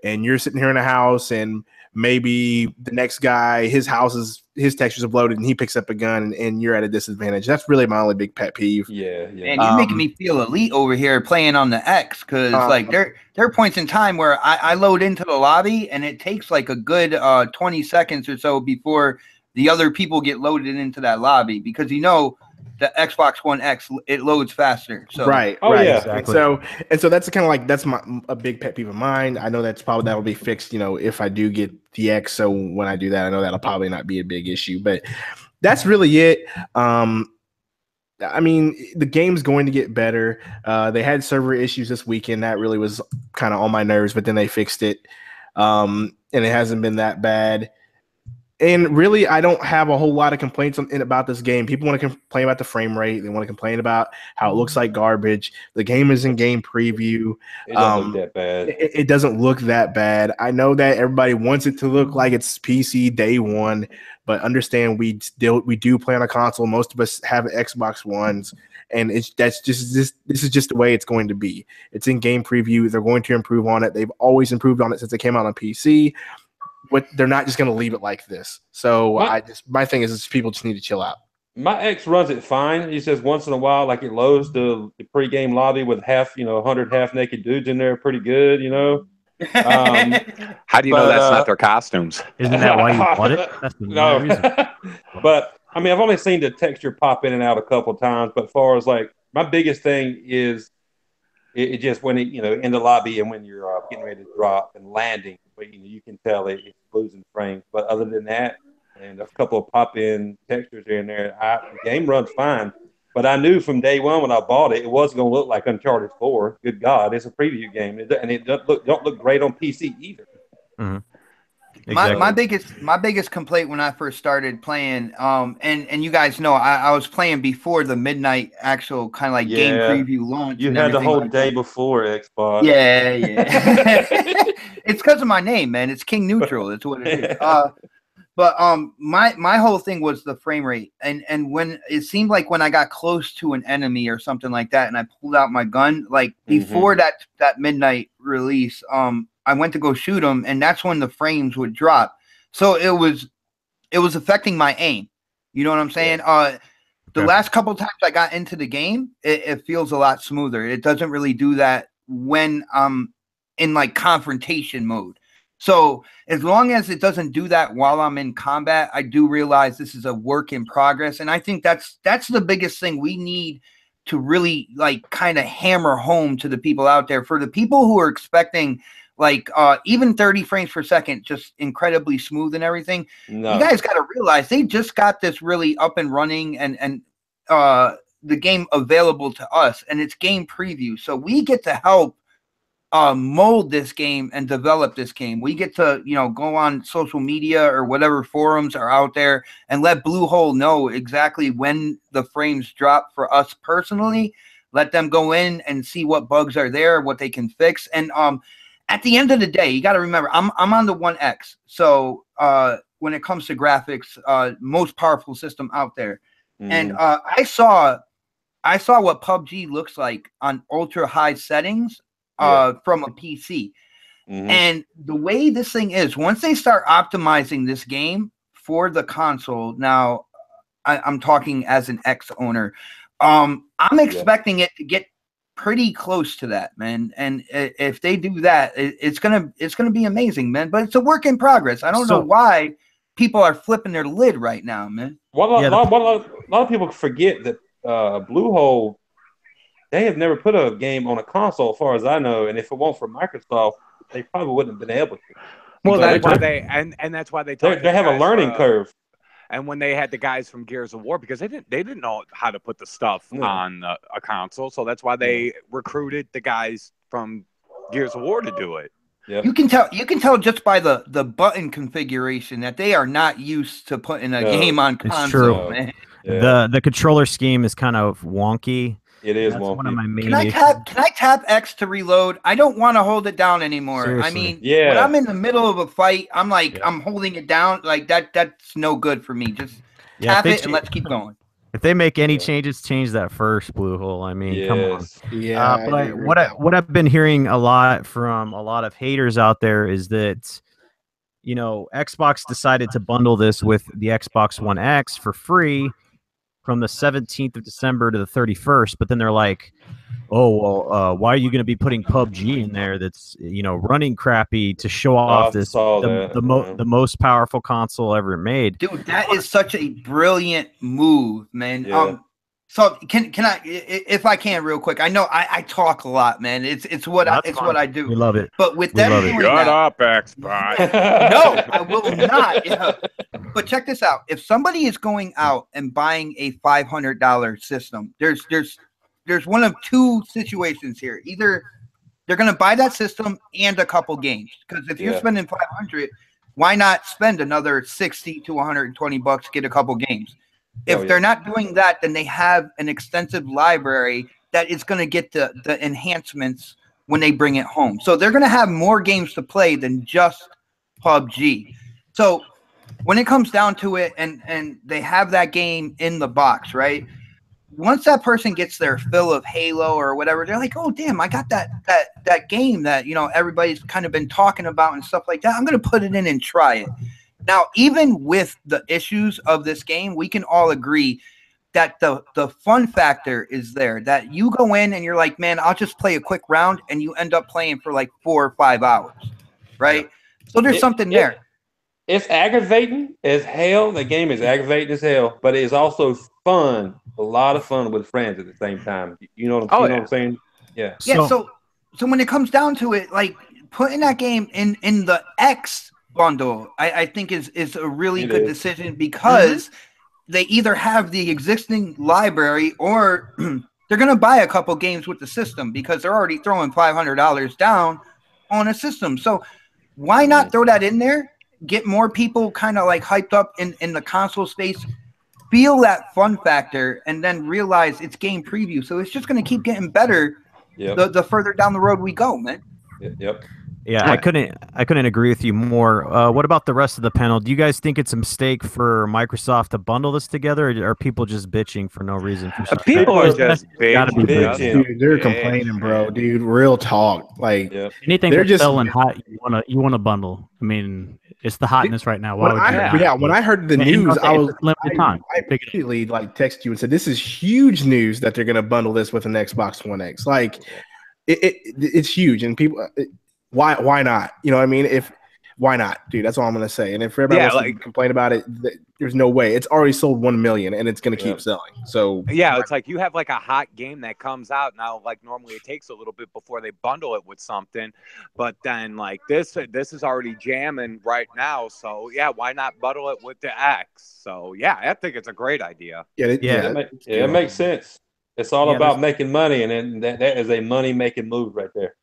And you're sitting here in a house, and maybe the next guy, his textures have loaded, and he picks up a gun, and you're at a disadvantage. That's really my only big pet peeve. Yeah. And you're making me feel elite over here playing on the X, because like there are points in time where I load into the lobby, and it takes like a good 20 seconds or so before the other people get loaded into that lobby, because the Xbox One X, it loads faster. So right. Yeah. Exactly. And so that's kind of like that's a big pet peeve of mine. I know that will be fixed, if I do get the X. So when I do that, I know that'll probably not be a big issue. But that's really it. I mean, the game's going to get better. They had server issues this weekend. That really was kind of on my nerves, but then they fixed it. And it hasn't been that bad. And really, I don't have a whole lot of complaints about this game. People want to complain about the frame rate. They want to complain about how it looks like garbage. The game is in game preview. It doesn't look that bad. It doesn't look that bad. I know that everybody wants it to look like it's PC day one, but understand we do play on a console. Most of us have Xbox Ones, and this is just the way it's going to be. It's in game preview. They're going to improve on it. They've always improved on it since it came out on PC. But they're not just going to leave it like this. So my thing is people just need to chill out. My ex runs it fine. He says once in a while, like it loads the pregame lobby with 100 half-naked dudes in there, pretty good, How do you know that's not their costumes? Isn't that why you bought it? That's the No, reason. but I mean, I've only seen the texture pop in and out a couple of times. But as far as like my biggest thing is, it just when it in the lobby and when you're getting ready to drop and landing, but you can tell it's losing frames. But other than that, and a couple of pop-in textures here and there, the game runs fine. But I knew from day one when I bought it, it wasn't going to look like Uncharted 4. Good God, it's a preview game, and it don't look great on PC either. Mm-hmm. Exactly. My biggest complaint when I first started playing, and you guys know I was playing before the midnight actual kind of like game preview launch. You had the whole day before Xbox. Yeah. It's because of my name, man. It's King Neutral. That's what it is. But my whole thing was the frame rate, and when it seemed like when I got close to an enemy or something like that, and I pulled out my gun, like before that midnight release, I went to go shoot him, and that's when the frames would drop. So it was affecting my aim. You know what I'm saying? The last couple of times I got into the game, it feels a lot smoother. It doesn't really do that when I'm in like confrontation mode. So as long as it doesn't do that while I'm in combat, I do realize this is a work in progress. And I think that's the biggest thing we need to really like kind of hammer home to the people out there. For the people who are expecting like even 30 frames per second, just incredibly smooth and everything. No. You guys got to realize they just got this really up and running and the game available to us, and it's game preview. So we get to help mold this game and develop this game. We get to, go on social media or whatever forums are out there and let Bluehole know exactly when the frames drop for us personally. Let them go in and see what bugs are there, what they can fix. And at the end of the day, you got to remember, I'm on the 1X. So when it comes to graphics, most powerful system out there. And I saw what PUBG looks like on ultra high settings from a PC. And the way this thing is, once they start optimizing this game for the console, now I'm talking as an ex-owner, I'm expecting it to get pretty close to that, man. And if they do that, it's gonna be amazing, man. But it's a work in progress. I don't know why people are flipping their lid right now, man. Well, a lot of people forget that Bluehole, they have never put a game on a console, as far as I know. And if it weren't for Microsoft, they probably wouldn't have been able to. Well, that's why that's why they have a learning curve. And when they had the guys from Gears of War, because they didn't know how to put the stuff on a console, so that's why they recruited the guys from Gears of War to do it. Yep. You can tell just by the button configuration that they are not used to putting a game on console. It's true. Man. Yeah. The controller scheme is kind of wonky. It is That's wonky. one of my main Can I tap X to reload? I don't want to hold it down anymore. Seriously. I mean, when I'm in the middle of a fight, I'm like, I'm holding it down. Like that's no good for me. Just tap it and let's keep going. If they make any changes, change that first, Bluehole. I mean, come on. Yeah. But what I've been hearing a lot from a lot of haters out there is that, Xbox decided to bundle this with the Xbox One X for free from the 17th of December to the 31st, but then they're like, oh, well, why are you going to be putting PUBG in there that's, running crappy to show off the most powerful console ever made? Dude, that is such a brilliant move, man. Yeah. So can I, if I can, real quick? I know I talk a lot, man. It's what I do. We love it. But with We them love it. doing Shut that, up, Xbox. no, I will not. Yeah. But check this out. If somebody is going out and buying a $500 system, there's one of two situations here. Either they're going to buy that system and a couple games, because if you're spending 500, why not spend another 60 to 120 bucks, get a couple games? If they're not doing that, then they have an extensive library that is going to get the enhancements when they bring it home. So they're going to have more games to play than just PUBG. So when it comes down to it, and they have that game in the box, right? Once that person gets their fill of Halo or whatever, they're like, oh damn, I got that game that everybody's kind of been talking about and stuff like that. I'm going to put it in and try it. Now, even with the issues of this game, we can all agree that the fun factor is there, that you go in and you're like, man, I'll just play a quick round, and you end up playing for like 4 or 5 hours, right? So there's something there. It's aggravating as hell. The game is aggravating as hell, but it is also fun. A lot of fun with friends at the same time. You know what I'm saying? Yeah. Yeah. So when it comes down to it, like putting that game in the X bundle, I think is a really good decision, because they either have the existing library, or they're going to buy a couple games with the system, because they're already throwing $500 down on a system. So why not throw that in there? Get more people kind of like hyped up in the console space, feel that fun factor, and then realize it's game preview. So it's just going to keep getting better the further down the road we go, man. Yep. Yeah, I couldn't agree with you more. What about the rest of the panel? Do you guys think it's a mistake for Microsoft to bundle this together, or are people just bitching for no reason? People are just bitching. Dude, they're complaining, bro. Dude, real talk. Like anything that's selling hot, you want to bundle. I mean, it's the hotness right now. Why would you? When I heard the news, I immediately texted you and said, "This is huge news that they're going to bundle this with an Xbox One X." Like, it's huge, and people. Why not? You know what I mean? Why not, dude? That's all I'm gonna say. And if everybody wants to complain about it, there's no way. It's already sold 1 million, and it's gonna keep selling. So it's like you have like a hot game that comes out now. Like normally it takes a little bit before they bundle it with something, but then like this is already jamming right now. So why not bundle it with the X? So I think it's a great idea. It makes sense. It's all about making money, and that is a money making move right there.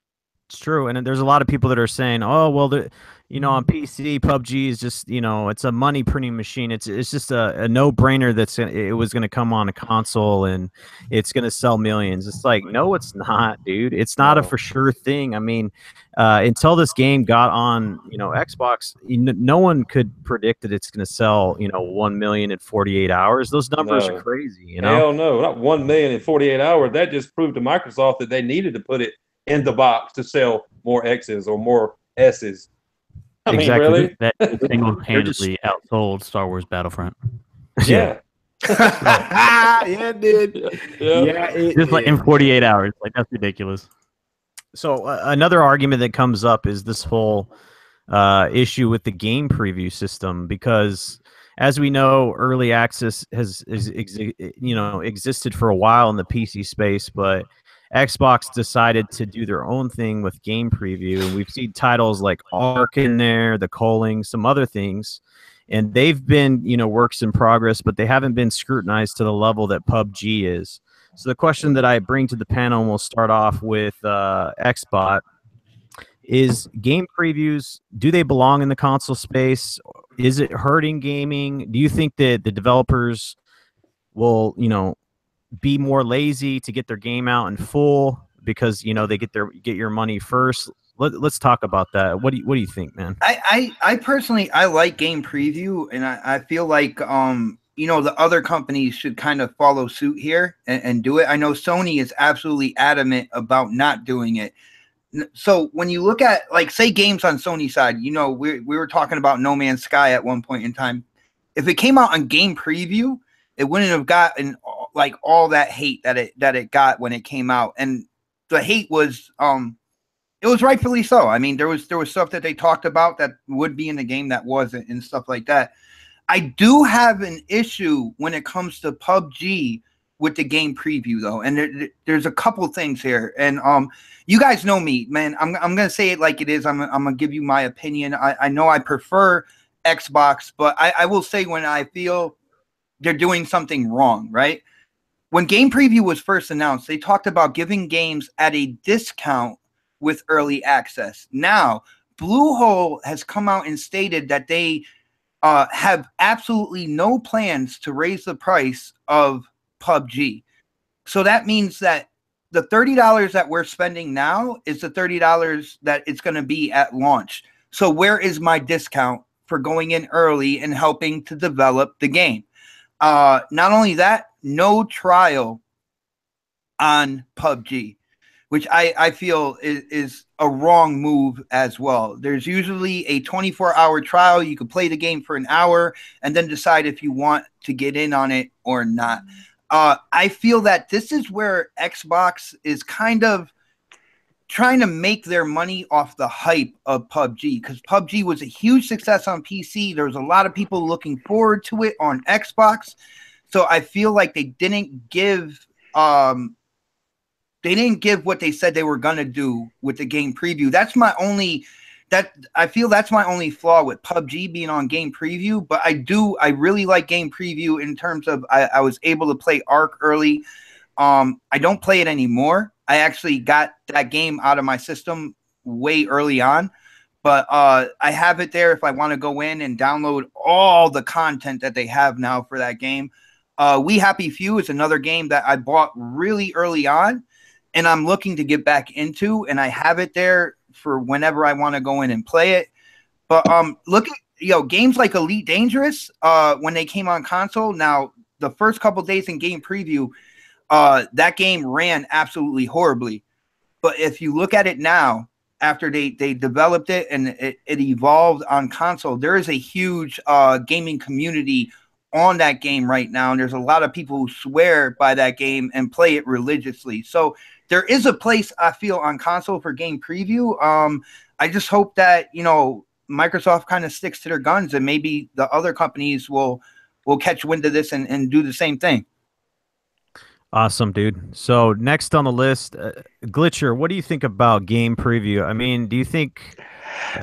It's true, and there's a lot of people that are saying, "Oh, well, on PC, PUBG is just, it's a money printing machine. It's just a no-brainer it was going to come on a console and it's going to sell millions." It's like, no, it's not, dude. It's not a for sure thing. I mean, until this game got on, Xbox, no one could predict that it's going to sell, 1 million in 48 hours. Those numbers are crazy, Hell no, not 1 million in 48 hours. That just proved to Microsoft that they needed to put it in the box to sell more X's or more S's. I mean, really? That single-handedly outsold Star Wars Battlefront. Yeah. It did. Just like in 48 hours. Like, that's ridiculous. So another argument that comes up is this whole issue with the game preview system, because as we know, early access has existed for a while in the PC space, but Xbox decided to do their own thing with game preview, and we've seen titles like Ark in there, The Calling, some other things, and they've been, works in progress, but they haven't been scrutinized to the level that PUBG is. So the question that I bring to the panel, and we'll start off with Xbot, is game previews, do they belong in the console space? Is it hurting gaming? Do you think that the developers will, be more lazy to get their game out in full because they get your money first? Let's talk about that. What do you think, man? I personally like game preview, and I feel like the other companies should kind of follow suit here and do it. I know Sony is absolutely adamant about not doing it. So when you look at, like, say, games on Sony side, we were talking about No Man's Sky at one point in time. If it came out on game preview, it wouldn't have gotten like all that hate that it got when it came out, and the hate was it was rightfully so. I mean, there was stuff that they talked about that would be in the game that wasn't, and stuff like that. I do have an issue when it comes to PUBG with the game preview though, and there's a couple things here, and you guys know me, man. I'm gonna say it like it is. I'm gonna give you my opinion. I know I prefer Xbox, but I will say when I feel they're doing something wrong, right? When game preview was first announced, they talked about giving games at a discount with early access. Now, Bluehole has come out and stated that they have absolutely no plans to raise the price of PUBG. So that means that the $30 that we're spending now is the $30 that it's going to be at launch. So where is my discount for going in early and helping to develop the game? Not only that, no trial on PUBG, which I feel is a wrong move as well. There's usually a 24-hour trial. You can play the game for an hour and then decide if you want to get in on it or not. I feel that this is where Xbox is kind of trying to make their money off the hype of PUBG, because PUBG was a huge success on PC. There was a lot of people looking forward to it on Xbox. So I feel like they didn't give what they said they were going to do with the game preview. I feel that's my only flaw with PUBG being on game preview, but I really like game preview in terms of I was able to play Ark early. I don't play it anymore. I actually got that game out of my system way early on, but I have it there if I want to go in and download all the content that they have now for that game. We Happy Few is another game that I bought really early on, and I'm looking to get back into, and I have it there for whenever I want to go in and play it. But look at games like Elite Dangerous when they came on console. Now the first couple days in game preview, that game ran absolutely horribly. But if you look at it now, after they developed it and it evolved on console, there is a huge gaming community on that game right now, and there's a lot of people who swear by that game and play it religiously. So there is a place, I feel, on console for game preview. I just hope that Microsoft kind of sticks to their guns, and maybe the other companies will catch wind of this and do the same thing. Awesome, dude. So next on the list, Glitcher, what do you think about game preview? I mean, do you think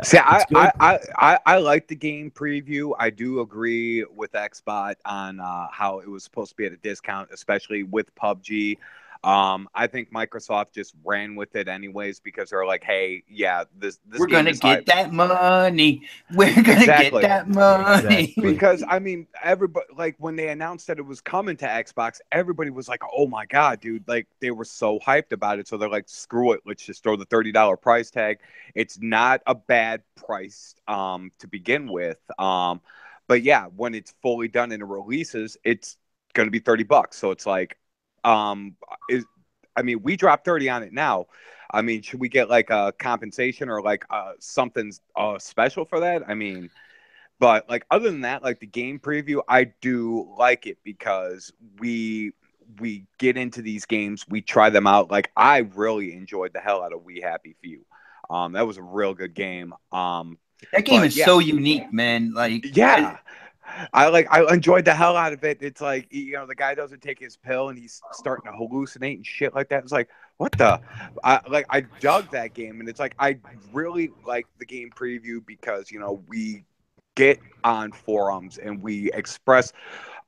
See, I like the game preview. I do agree with Xbot on how it was supposed to be at a discount, especially with PUBG. I think Microsoft just ran with it anyways because they're like, hey, yeah, this we're gonna get that money. We're gonna get that money. Exactly. Because I mean, everybody, like when they announced that it was coming to Xbox, everybody was like, oh my god, dude, like they were so hyped about it. So they're like, screw it, let's just throw the $30 price tag. It's not a bad price to begin with. But yeah, when it's fully done and it releases, it's gonna be $30. So it's like, we dropped 30 on it now. I mean, should we get like a compensation or like something special for that? I mean, but like other than that, like the game preview, I do like it because we get into these games, we try them out. Like I really enjoyed the hell out of We Happy Few. That was a real good game. That game is so unique, man. Like I enjoyed the hell out of it. It's like, the guy doesn't take his pill and he's starting to hallucinate and shit like that. It's like, what the? I dug that game, and it's like I really like the game preview because we get on forums and we express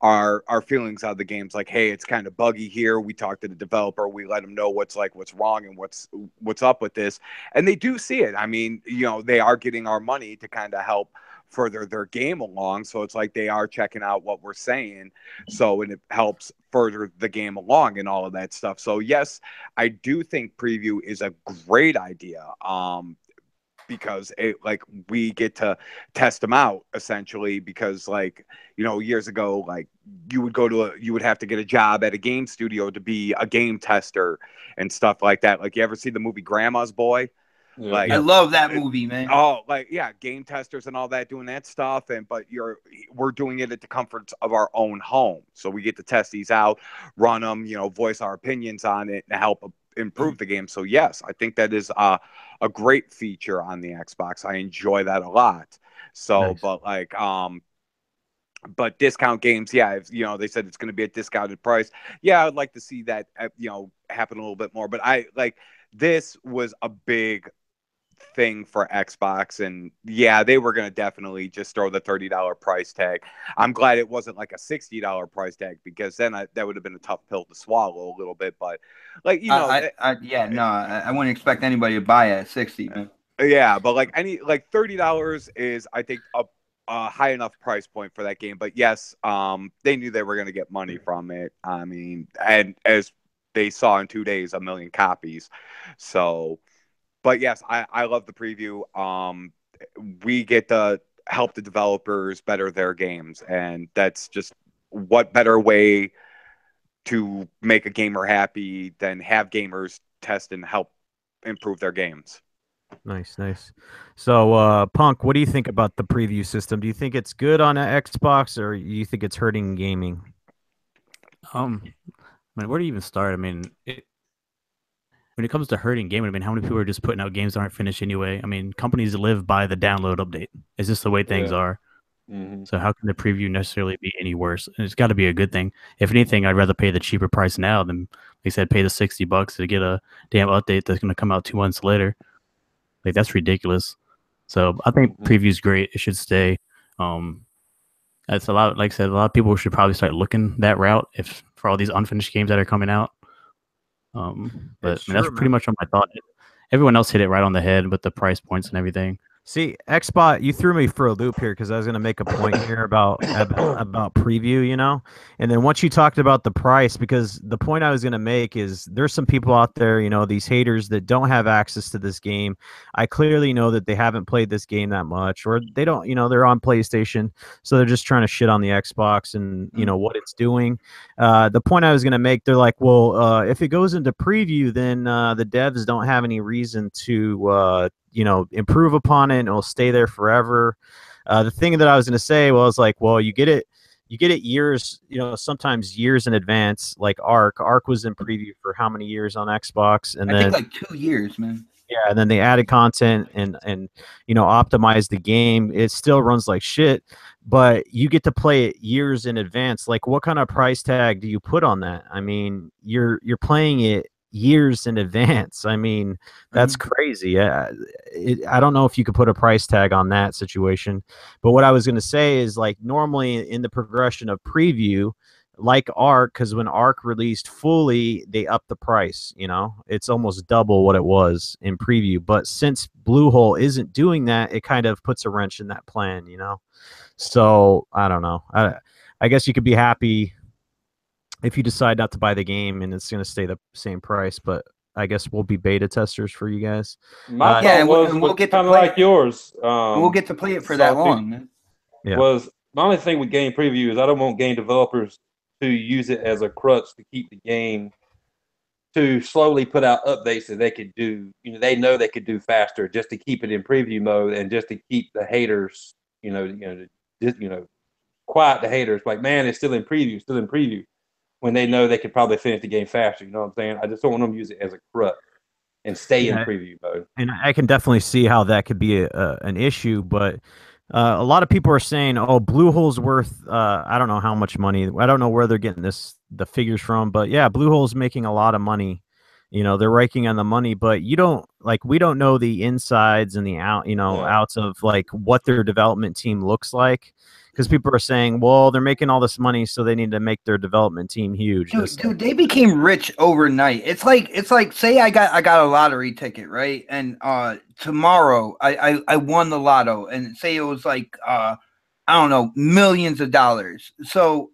our feelings of the games. Like, hey, it's kind of buggy here. We talk to the developer. We let them know what's wrong and what's up with this, and they do see it. I mean, they are getting our money to kind of help further their game along, so it's like they are checking out what we're saying, and it helps further the game along and all of that stuff. So yes, I do think preview is a great idea, because we get to test them out essentially, because years ago, like you would have to get a job at a game studio to be a game tester and stuff like that. Like, you ever see the movie Grandma's Boy? Yeah. Like, I love that movie, man. Oh, game testers and all that, doing that stuff, but we're doing it at the comforts of our own home, so we get to test these out, run them, voice our opinions on it, and help improve the game. So yes, I think that is a great feature on the Xbox. I enjoy that a lot. So, nice. But But discount games, yeah, if, they said it's going to be a discounted price. Yeah, I'd like to see that, happen a little bit more. But this was a big thing for Xbox, and yeah, they were going to definitely just throw the $30 price tag. I'm glad it wasn't like a $60 price tag, because then that would have been a tough pill to swallow a little bit. But I wouldn't expect anybody to buy it at 60, man. Yeah, but like $30 is, I think, a high enough price point for that game. But yes, they knew they were going to get money from it. I mean, and as they saw in 2 days, 1 million copies. So, but yes, I love the preview. We get to help the developers better their games, and that's just, what better way to make a gamer happy than have gamers test and help improve their games. Nice. So, Punk, what do you think about the preview system? Do you think it's good on an Xbox, or you think it's hurting gaming? I mean, where do you even start? I mean, when it comes to hurting gaming, I mean, how many people are just putting out games that aren't finished anyway? I mean, companies live by the download update. It's just the way things are. Mm-hmm. So how can the preview necessarily be any worse? And it's got to be a good thing. If anything, I'd rather pay the cheaper price now than, they said, pay the $60 to get a damn update that's going to come out 2 months later. Like, that's ridiculous. So I think preview's great. It should stay. That's a lot. Like I said, a lot of people should probably start looking that route for all these unfinished games that are coming out. But that's pretty much what I thought. Everyone else hit it right on the head with the price points and everything. See, Xbox, you threw me for a loop here, because I was going to make a point here about preview, and then once you talked about the price, because the point I was going to make is there's some people out there, these haters that don't have access to this game. I clearly know that they haven't played this game that much, or they don't, they're on PlayStation, so they're just trying to shit on the Xbox and what it's doing. The point I was going to make, they're like, well, if it goes into preview, then the devs don't have any reason to improve upon it, and it'll stay there forever. The thing that I was going to say was like, well, you get it years, sometimes years in advance. Like Ark was in preview for how many years on Xbox, and I think like 2 years, man. Yeah, and then they added content and optimized the game. It still runs like shit, but you get to play it years in advance. Like, what kind of price tag do you put on that? I mean, you're playing it years in advance. I mean, that's crazy. I don't know if you could put a price tag on that situation. But what I was going to say is, like, normally in the progression of preview, like Ark, because when Ark released fully, they upped the price. It's almost double what it was in preview. But since Bluehole isn't doing that, it kind of puts a wrench in that plan. So I don't know. I guess you could be happy if you decide not to buy the game and it's going to stay the same price, but I guess we'll be beta testers for you guys. My thought was we'll get kind of like yours. We'll get to play it for that long, man. Yeah. Was my only thing with game preview is I don't want game developers to use it as a crutch to keep the game, to slowly put out updates that they could do. They know they could do faster, just to keep it in preview mode and just to keep the haters, quiet the haters. Like, man, it's still in preview. When they know they could probably finish the game faster. You know what I'm saying? I just don't want them to use it as a crutch and stay in preview mode. And I can definitely see how that could be an issue, but a lot of people are saying, oh, Bluehole's worth, I don't know how much money. I don't know where they're getting the figures from, but yeah, Bluehole's making a lot of money. They're raking on the money, but we don't know the insides and the outs of like what their development team looks like. Because people are saying, well, they're making all this money, so they need to make their development team huge. Dude, they became rich overnight. It's like say I got a lottery ticket, right? And tomorrow I won the lotto, and say it was like I don't know, millions of dollars. So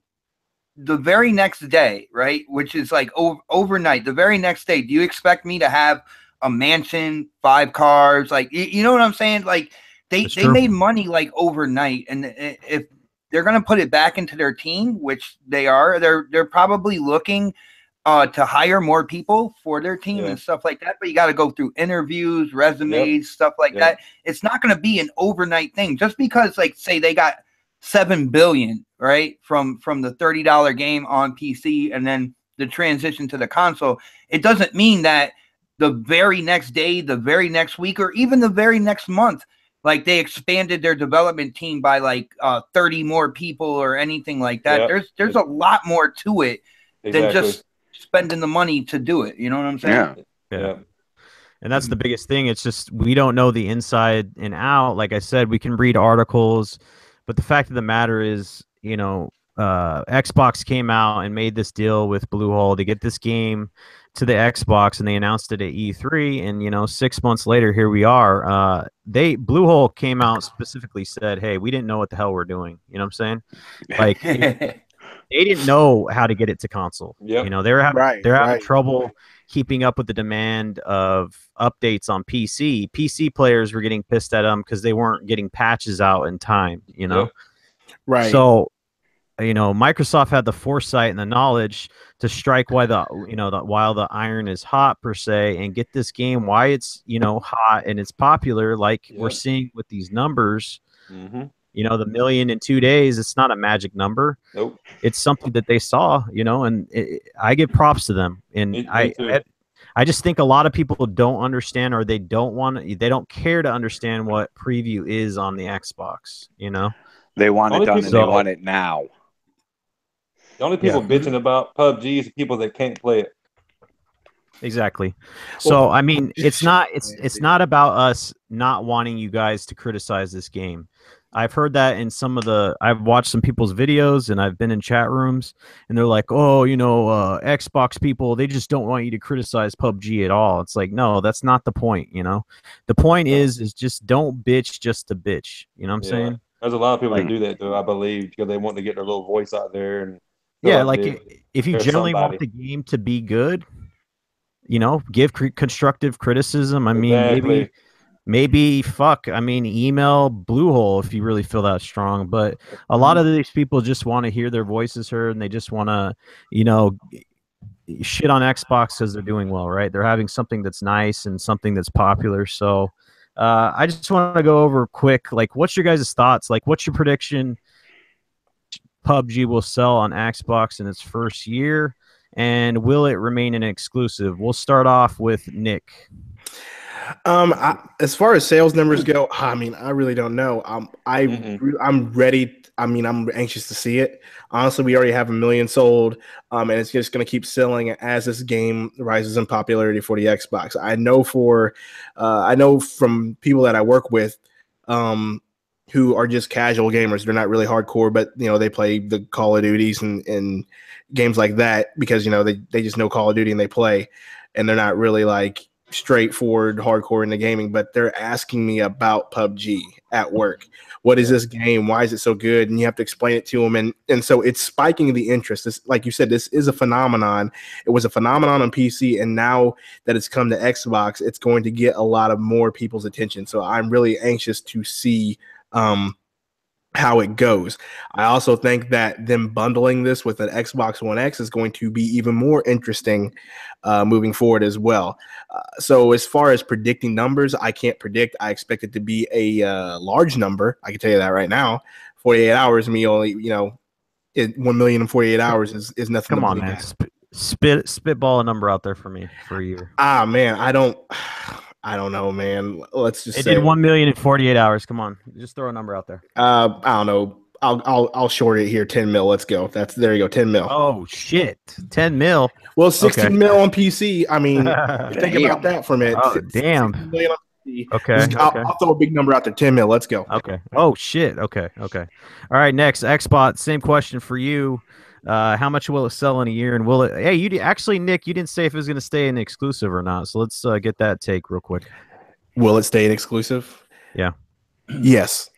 the very next day, right, which is like overnight, the very next day, do you expect me to have a mansion, 5 cars? Like, you know what I'm saying? Like, They made money like overnight, and if they're going to put it back into their team, which they are, they're probably looking to hire more people for their team and stuff like that. But you got to go through interviews, resumes, stuff like that. It's not going to be an overnight thing. Just because, like, say they got $7 billion, right, from the $30 game on PC, and then the transition to the console, it doesn't mean that the very next day, the very next week, or even the very next month, like they expanded their development team by like 30 more people or anything like that. Yep. There's a lot more to it than just spending the money to do it. You know what I'm saying? Yeah. And that's the biggest thing. It's just we don't know the inside and out. Like I said, we can read articles, but the fact of the matter is, you know, Xbox came out and made this deal with Bluehole to get this game to the Xbox, and they announced it at E3. And you know, 6 months later, here we are. Bluehole came out specifically said, "Hey, we didn't know what the hell we're doing." You know what I'm saying? Like they didn't know how to get it to console. Yep. You know, they're having trouble keeping up with the demand of updates on PC. PC players were getting pissed at them because they weren't getting patches out in time, you know? Yep. Right. So, you know, Microsoft had the foresight and the knowledge to strike while the iron is hot per se, and get this game why it's, you know, hot and it's popular, like we're seeing with these numbers. Mm-hmm. You know, the 1 million in 2 days, it's not a magic number. Nope. It's something that they saw, you know, and I give props to them. And Me I just think a lot of people don't understand, or they don't care to understand what preview is on the Xbox, you know? They want it done and they want it now. The only people bitching about PUBG is the people that can't play it. Exactly. So I mean, it's not about us not wanting you guys to criticize this game. I've heard that in I've watched some people's videos, and I've been in chat rooms, and they're like, "Oh, you know, Xbox people, they just don't want you to criticize PUBG at all." It's like, no, that's not the point. You know, the point is just don't bitch just to bitch. You know what I'm saying? There's a lot of people that do that, though. I believe because they want to get their little voice out there, and if you generally want the game to be good, you know, give constructive criticism. I mean, maybe email Bluehole if you really feel that strong. But a lot of these people just want to hear their voices heard, and they just want to, you know, shit on Xbox because they're doing well, right? They're having something that's nice and something that's popular. So I just want to go over quick, like, what's your guys' thoughts? Like, what's your prediction PUBG will sell on Xbox in its first year? And will it remain an exclusive? We'll start off with Nick. As far as sales numbers go, I mean, I really don't know. I'm ready. I mean, I'm anxious to see it. Honestly, we already have 1 million sold, and it's just going to keep selling as this game rises in popularity for the Xbox. I know from people that I work with, who are just casual gamers. They're not really hardcore, but you know, they play the Call of Duties and games like that because, you know, they just know Call of Duty and they play, and they're not really like straightforward hardcore in the gaming, but they're asking me about PUBG at work. What is this game? Why is it so good? And you have to explain it to them. And so it's spiking the interest. This, like you said, this is a phenomenon. It was a phenomenon on PC, and now that it's come to Xbox, it's going to get a lot of more people's attention. So I'm really anxious to see how it goes. I also think that them bundling this with an Xbox One X is going to be even more interesting moving forward as well. So as far as predicting numbers, I can't predict. I expect it to be a large number. I can tell you that right now. 48 hours, me only, you know, 1 million in 48 hours is nothing. Come on, man. Spitball a number out there for me for a year. Man, I don't know, man. Let's just say did 1 million in 48 hours. Come on, just throw a number out there. I don't know. I'll short it here. 10 mil. Let's go. There you go. 10 mil. Oh shit, 10 mil. Well, 16 mil on PC. I mean, think about that for a minute. Oh damn. Okay. I'll throw a big number out there. 10 mil. Let's go. Okay. Oh shit. Okay. All right. Next, Xbox. Same question for you. How much will it sell in a year, and will it? Hey, Nick, you didn't say if it was going to stay an exclusive or not. So let's get that take real quick. Will it stay an exclusive? Yeah. Yes.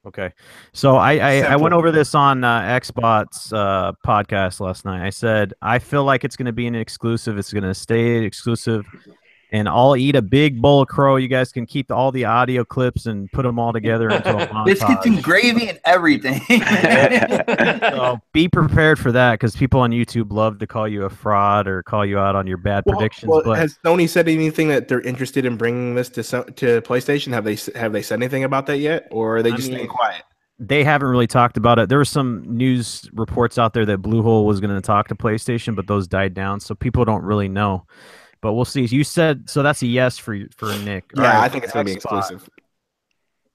Okay. So I went over this on Xbox podcast last night. I said I feel like it's going to be an exclusive. It's going to stay exclusive. And I'll eat a big bowl of crow. You guys can keep all the audio clips and put them all together into a montage. Biscuits and gravy and everything. So be prepared for that, because people on YouTube love to call you a fraud or call you out on your bad predictions. But has Sony said anything that they're interested in bringing this to PlayStation? Have they said anything about that yet, or are they just staying quiet? They haven't really talked about it. There were some news reports out there that Bluehole was going to talk to PlayStation, but those died down, so people don't really know. But we'll see. You said so. That's a yes for Nick. Yeah, right, I think it's going to be exclusive.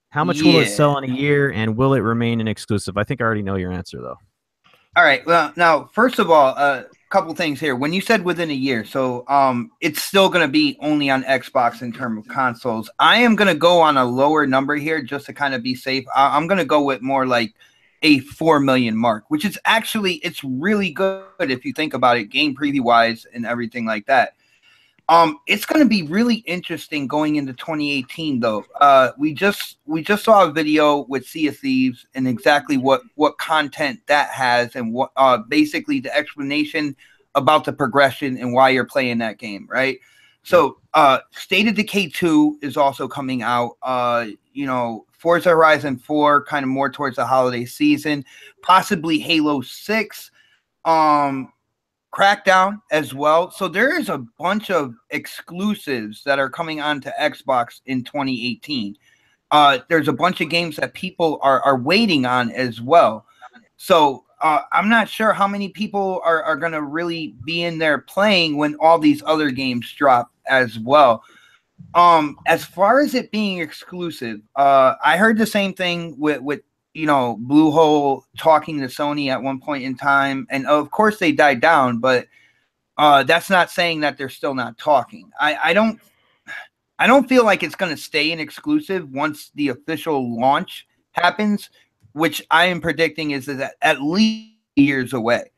How much will it Yeah. sell in a year, and will it remain an exclusive? I think I already know your answer, though. All right. Well, now, first of all, a couple things here. When you said within a year, so it's still going to be only on Xbox in terms of consoles. I am going to go on a lower number here just to kind of be safe. I'm going to go with more like a 4 million mark, which is actually, it's really good if you think about it, game preview wise and everything like that. It's going to be really interesting going into 2018, though. We just saw a video with Sea of Thieves and exactly what content that has, and what basically the explanation about the progression and why you're playing that game, right? So, State of Decay 2 is also coming out. Forza Horizon 4, kind of more towards the holiday season, possibly Halo 6. Crackdown as well. So there is a bunch of exclusives that are coming onto Xbox in 2018. There's a bunch of games that people are waiting on as well. So I'm not sure how many people are going to really be in there playing when all these other games drop as well. As far as it being exclusive, I heard the same thing with Bluehole talking to Sony at one point in time, and of course they died down, but that's not saying that they're still not talking. I don't feel like it's going to stay an exclusive once the official launch happens, which I am predicting is that at least years away.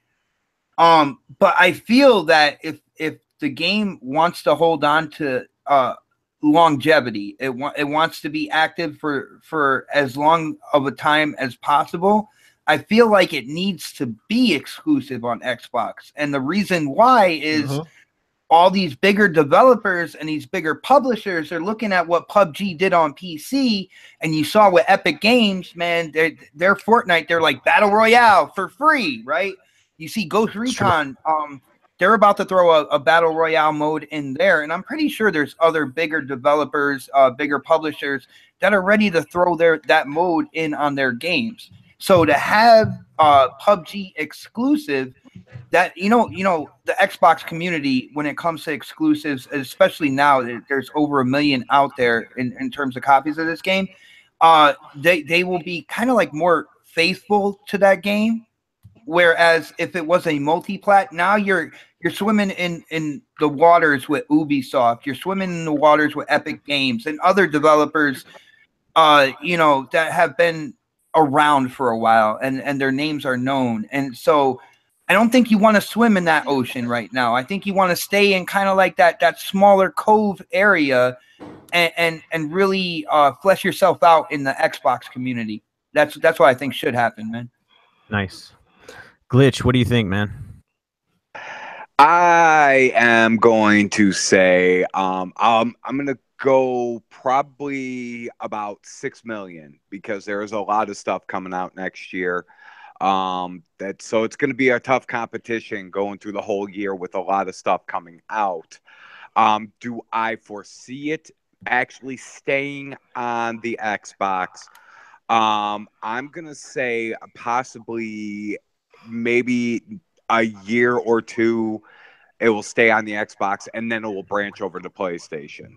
But I feel that if the game wants to hold on to longevity, it wants to be active for as long of a time as possible, I feel like it needs to be exclusive on Xbox. And the reason why is all these bigger developers and these bigger publishers are looking at what PUBG did on PC, and you saw with Epic Games, man, their Fortnite, they're like Battle Royale for free, right? You see Ghost Recon, they're about to throw a Battle Royale mode in there, and I'm pretty sure there's other bigger developers, bigger publishers that are ready to throw that mode in on their games. So to have PUBG exclusive, that the Xbox community, when it comes to exclusives, especially now, there's over 1 million out there in terms of copies of this game. They will be kind of like more faithful to that game. Whereas if it was a multi-plat, now you're swimming in the waters with Ubisoft, you're swimming in the waters with Epic Games and other developers, that have been around for a while, and their names are known. And so I don't think you want to swim in that ocean right now. I think you want to stay in kind of like that smaller cove area and really flesh yourself out in the Xbox community. That's what I think should happen, man. Nice. Glitch, what do you think, man? I am going to say I'm going to go probably about 6 million, because there's a lot of stuff coming out next year. So it's going to be a tough competition going through the whole year with a lot of stuff coming out. Do I foresee it actually staying on the Xbox? I'm going to say possibly maybe a year or two it will stay on the Xbox, and then it will branch over to PlayStation.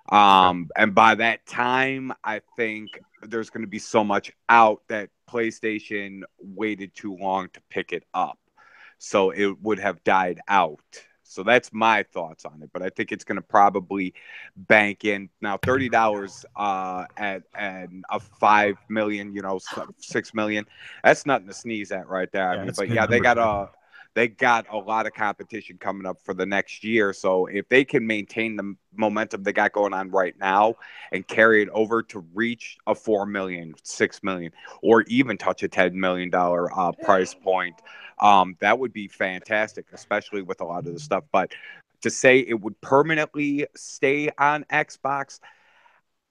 And by that time, I think there's going to be so much out that PlayStation waited too long to pick it up, so it would have died out. So that's my thoughts on it. But I think it's going to probably bank in now $30 at a 5 million, 6 million. That's nothing to sneeze at right there. I mean, but yeah, they got a lot of competition coming up for the next year. So if they can maintain the momentum they got going on right now and carry it over to reach a 4 million, 6 million, or even touch a $10 million price point, that would be fantastic, especially with a lot of the stuff. But to say it would permanently stay on Xbox,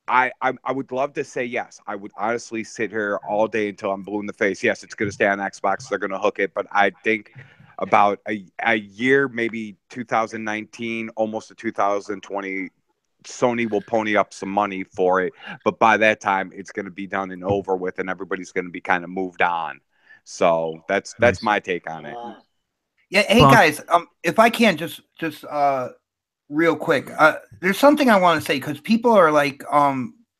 I would love to say yes. I would honestly sit here all day until I'm blue in the face. Yes, it's going to stay on Xbox. They're going to hook it. But I think about a year, maybe 2019, almost to 2020, Sony will pony up some money for it. But by that time, it's going to be done and over with, and everybody's going to be kind of moved on. So that's my take on it. Yeah. Hey guys, if I can just real quick, there's something I want to say, because people are like,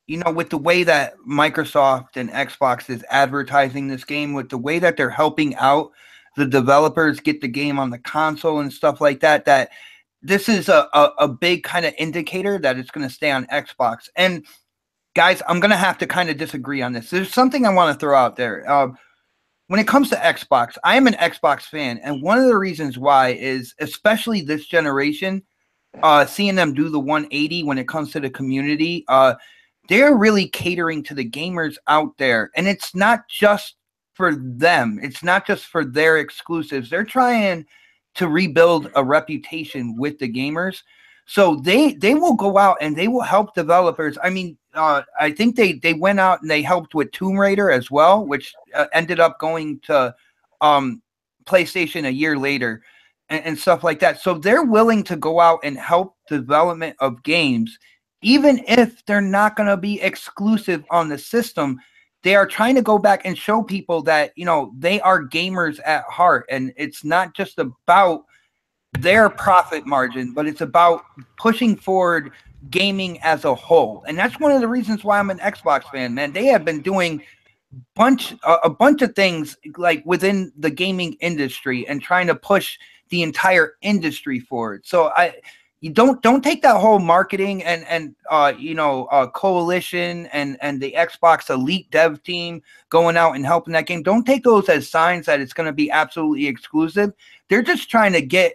you know, with the way that Microsoft and Xbox is advertising this game, with the way that they're helping out the developers get the game on the console and stuff like that, that this is a big kind of indicator that it's going to stay on Xbox. And guys, I'm going to have to kind of disagree on this. There's something I want to throw out there. When it comes to Xbox, I am an Xbox fan. And one of the reasons why is, especially this generation, seeing them do the 180 when it comes to the community, they're really catering to the gamers out there. And it's not just for them. It's not just for their exclusives. They're trying to rebuild a reputation with the gamers. So they will go out and they will help developers. I mean, I think they went out and they helped with Tomb Raider as well, which ended up going to PlayStation a year later and stuff like that. So they're willing to go out and help development of games, even if they're not going to be exclusive on the system. They are trying to go back and show people that, you know, they are gamers at heart, and it's not just about their profit margin, but it's about pushing forward gaming as a whole. And that's one of the reasons why I'm an Xbox fan, man. They have been doing a bunch of things like within the gaming industry and trying to push the entire industry forward. So you don't take that whole marketing and coalition and the Xbox elite dev team going out and helping that game. Don't take those as signs that it's going to be absolutely exclusive. They're just trying to get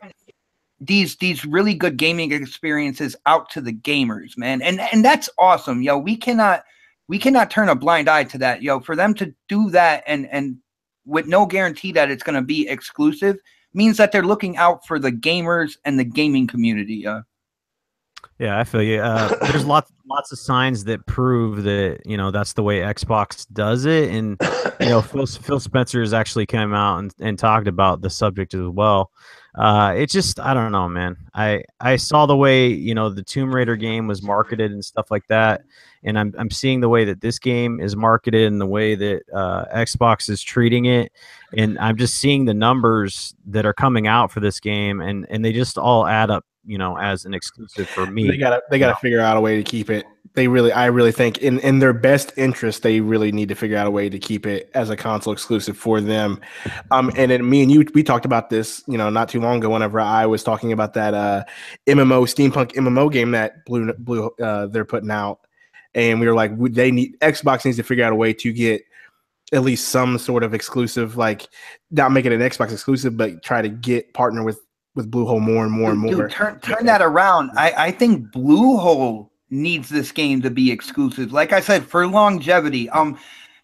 these really good gaming experiences out to the gamers, man. And that's awesome. Yo, we cannot turn a blind eye to that. Yo, for them to do that and with no guarantee that it's going to be exclusive means that they're looking out for the gamers and the gaming community. Yeah, I feel you. There's lots of signs that prove that, you know, that's the way Xbox does it. And, you know, Phil Spencer has actually come out and talked about the subject as well. It just, I don't know, man. I saw the way, you know, the Tomb Raider game was marketed and stuff like that. And I'm seeing the way that this game is marketed and the way that Xbox is treating it. And I'm just seeing the numbers that are coming out for this game, and they just all add up, you know, as an exclusive for me. They gotta figure out a way to keep it. I really think in their best interest, they really need to figure out a way to keep it as a console exclusive for them. And then me and you, we talked about this, you know, not too long ago. Whenever I was talking about that steampunk MMO game that Blue they're putting out, and we were like, Xbox needs to figure out a way to get at least some sort of exclusive, like not make it an Xbox exclusive, but try to partner with Bluehole more and more and more. Dude, turn that around. I think Bluehole needs this game to be exclusive. Like I said, for longevity.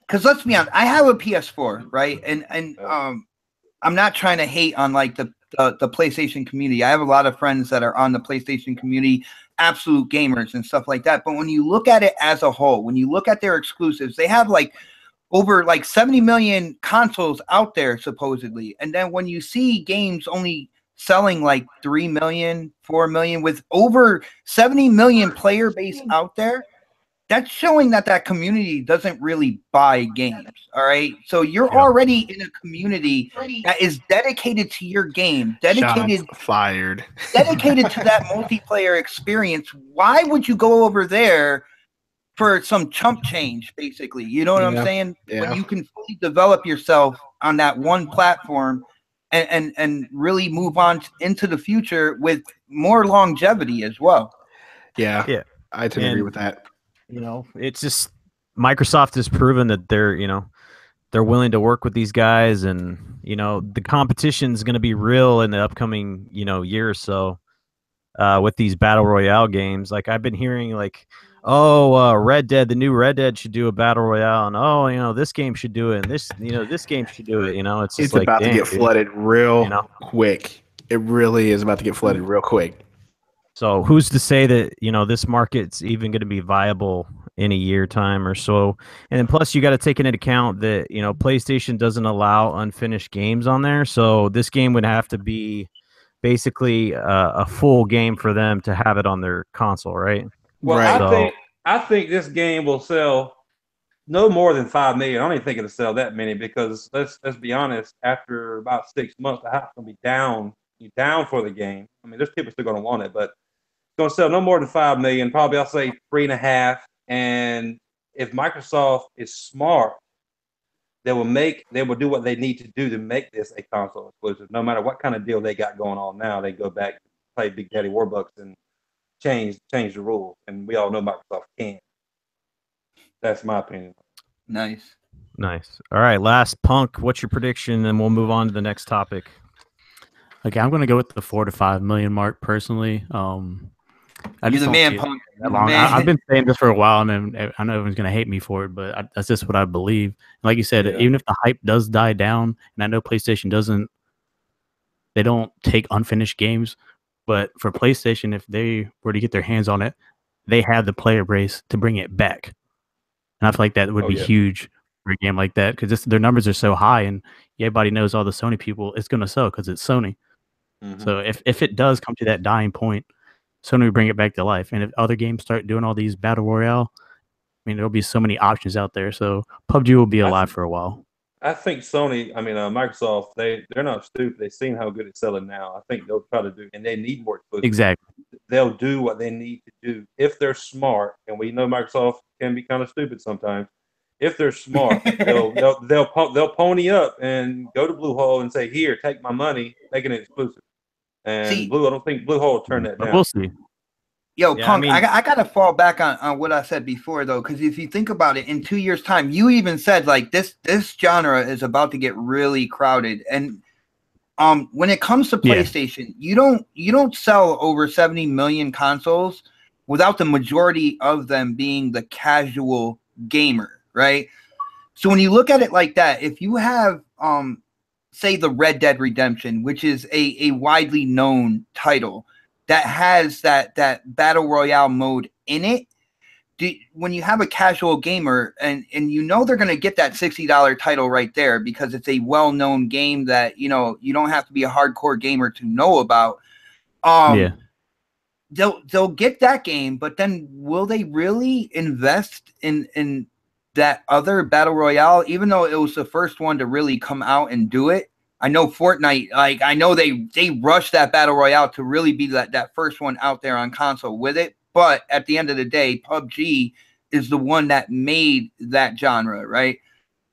Because let's be honest, I have a PS4, right? And I'm not trying to hate on like the PlayStation community. I have a lot of friends that are on the PlayStation community, absolute gamers and stuff like that. But when you look at it as a whole, when you look at their exclusives, they have like over like 70 million consoles out there supposedly. And then when you see games only selling like 3 million, 4 million with over 70 million player base out there, that's showing that community doesn't really buy games. All right. So you're already in a community that is dedicated to your game, dedicated to that multiplayer experience. Why would you go over there for some chump change, basically? You know what I'm saying? Yeah. When you can fully develop yourself on that one platform and really move on into the future with more longevity as well. Yeah. I tend to agree with that. You know, it's just Microsoft has proven that they're willing to work with these guys, and, you know, the competition is going to be real in the upcoming, you know, year or so with these battle royale games. Like I've been hearing like, Red Dead, the new Red Dead should do a battle royale, and you know, this game should do it, and this game should do it. You know, it's just about to get flooded real quick. It really is about to get flooded real quick. So who's to say that, you know, this market's even going to be viable in a year time or so? And then plus you got to take into account that, you know, PlayStation doesn't allow unfinished games on there. So this game would have to be basically a full game for them to have it on their console, right? Well, right. I think this game will sell no more than 5 million. I don't even think it'll sell that many, because let's be honest, after about 6 months, the hype's gonna be down for the game. I mean, there's people still gonna want it, but it's gonna sell no more than 5 million. Probably I'll say 3.5 And if Microsoft is smart, they will do what they need to do to make this a console exclusive. No matter what kind of deal they got going on now, they go back, play Big Daddy Warbucks, and change the rules. And we all know Microsoft can. That's my opinion. Nice. All right, last Punk. What's your prediction? And we'll move on to the next topic. Okay, I'm going to go with the 4 to 5 million mark personally. You're the man, Punk. I've been saying this for a while, and I know everyone's going to hate me for it, but that's just what I believe. Like you said, even if the hype does die down, and I know PlayStation they don't take unfinished games, but for PlayStation, if they were to get their hands on it, they have the player base to bring it back. And I feel like that would be huge for a game like that, because their numbers are so high, and everybody knows all the Sony people, it's going to sell because it's Sony. Mm-hmm. So if it does come to that dying point, Sony will bring it back to life. And if other games start doing all these battle royale, I mean, there'll be so many options out there. So PUBG will be alive for a while. I think Microsoft, they're not stupid. They've seen how good it's selling now. I think they'll try to do, and they need more exclusives. Exactly. They'll do what they need to do if they're smart. And we know Microsoft can be kind of stupid sometimes. If they're smart, they'll pony up and go to Bluehole and say, "Here, take my money, making it exclusive." And I don't think Bluehole will turn that down. We'll see. Yo, Punk, I got to fall back on what I said before, though, because if you think about it, in 2 years' time, you even said, like, this genre is about to get really crowded. And when it comes to PlayStation, you don't sell over 70 million consoles without the majority of them being the casual gamer, right? So when you look at it like that, if you have say the Red Dead Redemption, which is a widely known title that has that battle royale mode in it, when you have a casual gamer and you know they're going to get that $60 title right there because it's a well-known game that, you know, you don't have to be a hardcore gamer to know about. They'll get that game, but then will they really invest in that other battle royale, even though it was the first one to really come out and do it? I know Fortnite, like, I know they rushed that battle royale to really be that first one out there on console with it. But at the end of the day, PUBG is the one that made that genre, right?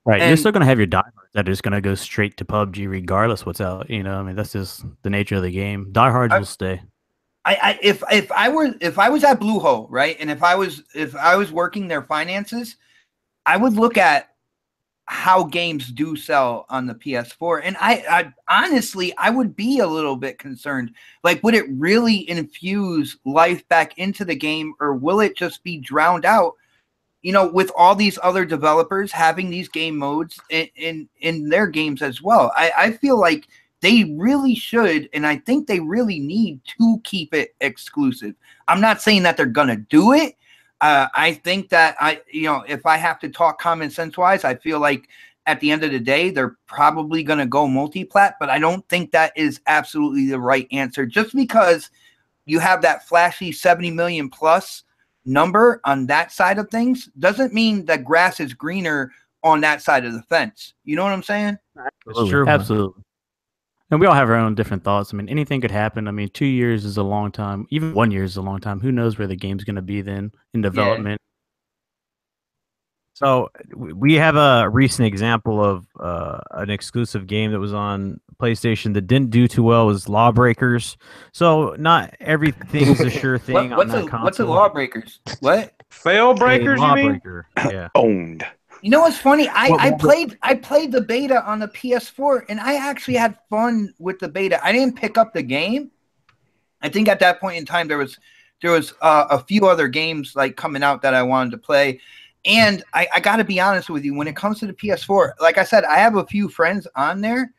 Right. And you're still going to have your diehards that are just going to go straight to PUBG regardless what's out. You know, I mean, that's just the nature of the game. Diehards will stay. If I was at Bluehole, right, and if I was working their finances, I would look at how games do sell on the PS4, and I honestly I would be a little bit concerned. Like, would it really infuse life back into the game, or will it just be drowned out? You know, with all these other developers having these game modes in their games as well. I feel like they really should, and I think they really need to keep it exclusive. I'm not saying that they're gonna do it. I think that if I have to talk common sense wise, I feel like at the end of the day, they're probably going to go multi-plat, but I don't think that is absolutely the right answer. Just because you have that flashy 70 million plus number on that side of things doesn't mean that grass is greener on that side of the fence. You know what I'm saying? It's true. Absolutely. And we all have our own different thoughts. I mean, anything could happen. I mean, 2 years is a long time. Even 1 year is a long time. Who knows where the game's going to be then in development? So we have a recent example of an exclusive game that was on PlayStation that didn't do too well. It was Lawbreakers. So not everything's a sure thing on that console. What's a Lawbreakers? What? Fail breakers, you mean? Yeah. Owned. You know what's funny? I played the beta on the PS4, and I actually had fun with the beta. I didn't pick up the game. I think at that point in time there was a few other games like coming out that I wanted to play. And I got to be honest with you, when it comes to the PS4, like I said, I have a few friends on there,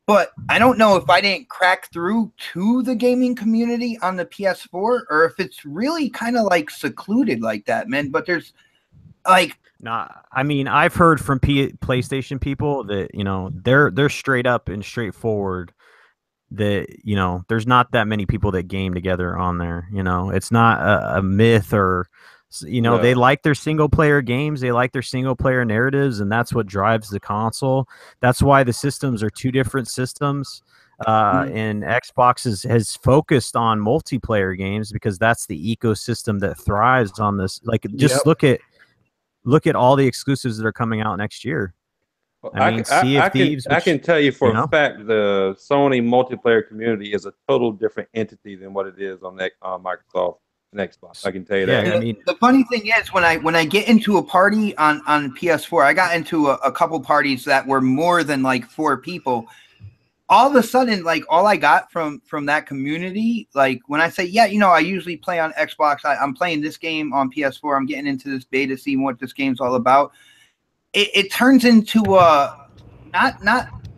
but I don't know if I didn't crack through to the gaming community on the PS4 or if it's really kind of like secluded like that, man. But there's like, nah, I mean, I've heard from PlayStation people that, you know, they're straight up and straightforward that, you know, there's not that many people that game together on there. You know, it's not a myth or, you know, they like their single player games. They like their single player narratives, and that's what drives the console. That's why the systems are two different systems. And Xbox has focused on multiplayer games because that's the ecosystem that thrives on this. Like, just look at all the exclusives that are coming out next year. I mean, Sea of Thieves. I can tell you for a fact the Sony multiplayer community is a total different entity than what it is on Microsoft and Xbox. I can tell you that. I mean, the funny thing is when I get into a party on PS4, I got into a couple parties that were more than like 4 people. All of a sudden, like all I got from that community, like when I say, yeah, you know, I usually play on Xbox. I'm playing this game on PS4. I'm getting into this beta, seeing what this game's all about. It turns into not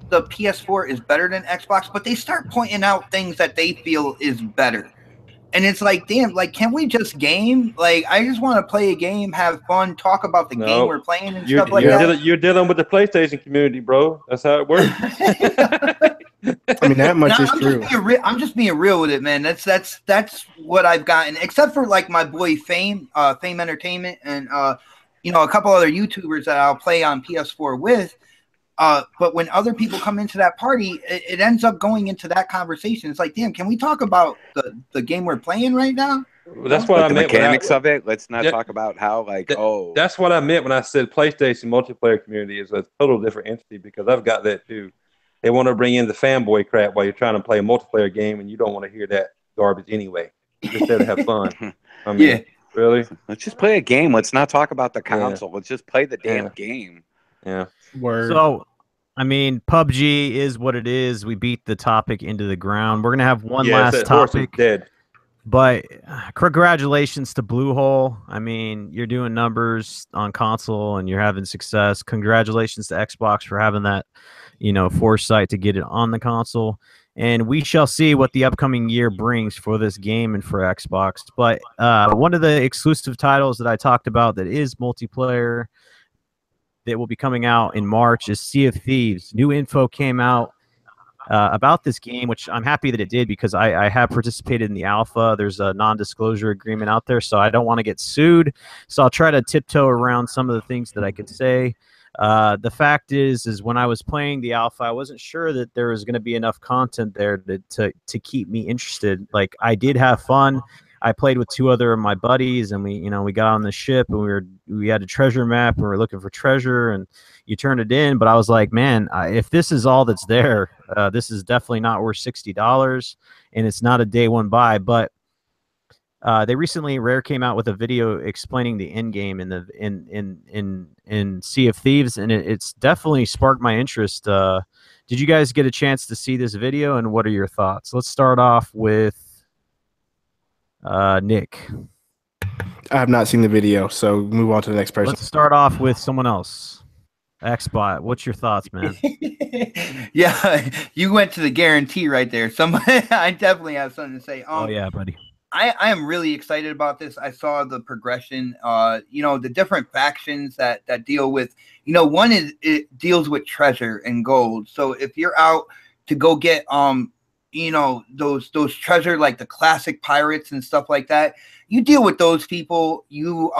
the PS4 is better than Xbox, but they start pointing out things that they feel is better. And it's like, damn, like, can we just game? Like, I just want to play a game, have fun, talk about the game we're playing and stuff like that. You're dealing with the PlayStation community, bro. That's how it works. I mean, that much is true. I'm just being real with it, man. That's what I've gotten, except for like my boy Fame Entertainment, and you know, a couple other YouTubers that I'll play on PS4 with. But when other people come into that party, it ends up going into that conversation. It's like, damn, can we talk about the game we're playing right now? Well, that's what I meant. The mechanics of it. Let's not talk about how, like, That's what I meant when I said PlayStation multiplayer community is a total different entity, because I've got that too. They want to bring in the fanboy crap while you're trying to play a multiplayer game, and you don't want to hear that garbage anyway. You're just there to have fun. I mean, really? Let's just play a game. Let's not talk about the console. Let's just play the damn game. Yeah. Word. So, I mean, PUBG is what it is. We beat the topic into the ground. We're gonna have one last topic. Dead. But congratulations to Bluehole. I mean, you're doing numbers on console and you're having success. Congratulations to Xbox for having that, you know, foresight to get it on the console. And we shall see what the upcoming year brings for this game and for Xbox. But one of the exclusive titles that I talked about that is multiplayer that will be coming out in March is Sea of Thieves. New info came out about this game, which I'm happy that it did, because I have participated in the alpha. There's a non-disclosure agreement out there, so I don't want to get sued. So I'll try to tiptoe around some of the things that I could say. The fact is when I was playing the alpha, I wasn't sure that there was going to be enough content there to keep me interested. Like, I did have fun. I played with 2 other of my buddies, and we got on the ship, and we had a treasure map, and we were looking for treasure, and you turn it in. But I was like, man, if this is all that's there, this is definitely not worth $60, and it's not a day one buy. But they recently, Rare came out with a video explaining the end game in Sea of Thieves, and it's definitely sparked my interest. Did you guys get a chance to see this video, and what are your thoughts? Let's start off with Nick. I have not seen the video, so move on to the next person. Let's start off with someone else. Xbot, what's your thoughts, man? Yeah, you went to the guarantee right there. I definitely have something to say. Oh yeah, buddy. I am really excited about this. I saw the progression, you know, the different factions that deal with, you know, one is it deals with treasure and gold. So if you're out to go get you know, those treasure, like the classic pirates and stuff like that, you deal with those people. You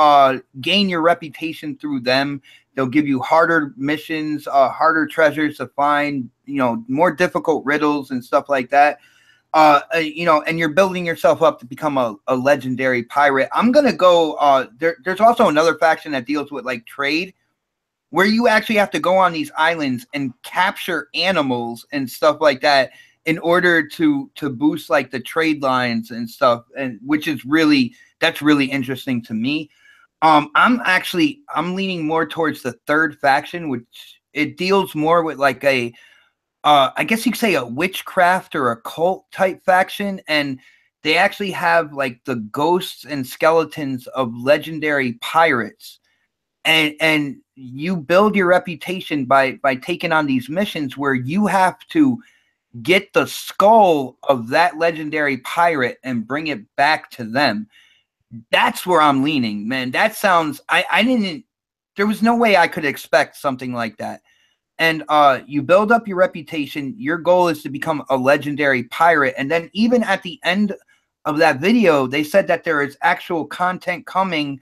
gain your reputation through them. They'll give you harder missions, harder treasures to find, you know, more difficult riddles and stuff like that. You know, and you're building yourself up to become a legendary pirate. I'm gonna go. There's also another faction that deals with like trade, where you actually have to go on these islands and capture animals and stuff like that in order to boost like the trade lines and stuff, and that's really interesting to me. I'm leaning more towards the third faction, which it deals more with like a I guess you could say a witchcraft or a cult type faction, and they actually have like the ghosts and skeletons of legendary pirates, and you build your reputation by taking on these missions where you have to get the skull of that legendary pirate and bring it back to them. That's where I'm leaning, man. That sounds, there was no way I could expect something like that. And you build up your reputation. Your goal is to become a legendary pirate. And then even at the end of that video, they said that there is actual content coming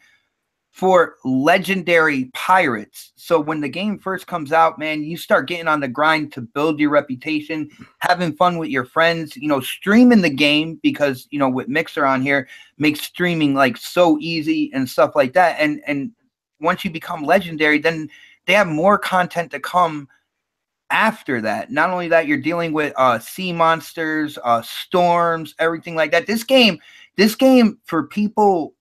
for legendary pirates. So when the game first comes out, man, you start getting on the grind to build your reputation, having fun with your friends, you know, streaming the game because, you know, with Mixer on here makes streaming like so easy and stuff like that. And once you become legendary, then they have more content to come after that. Not only that, you're dealing with sea monsters, storms, everything like that. This game for people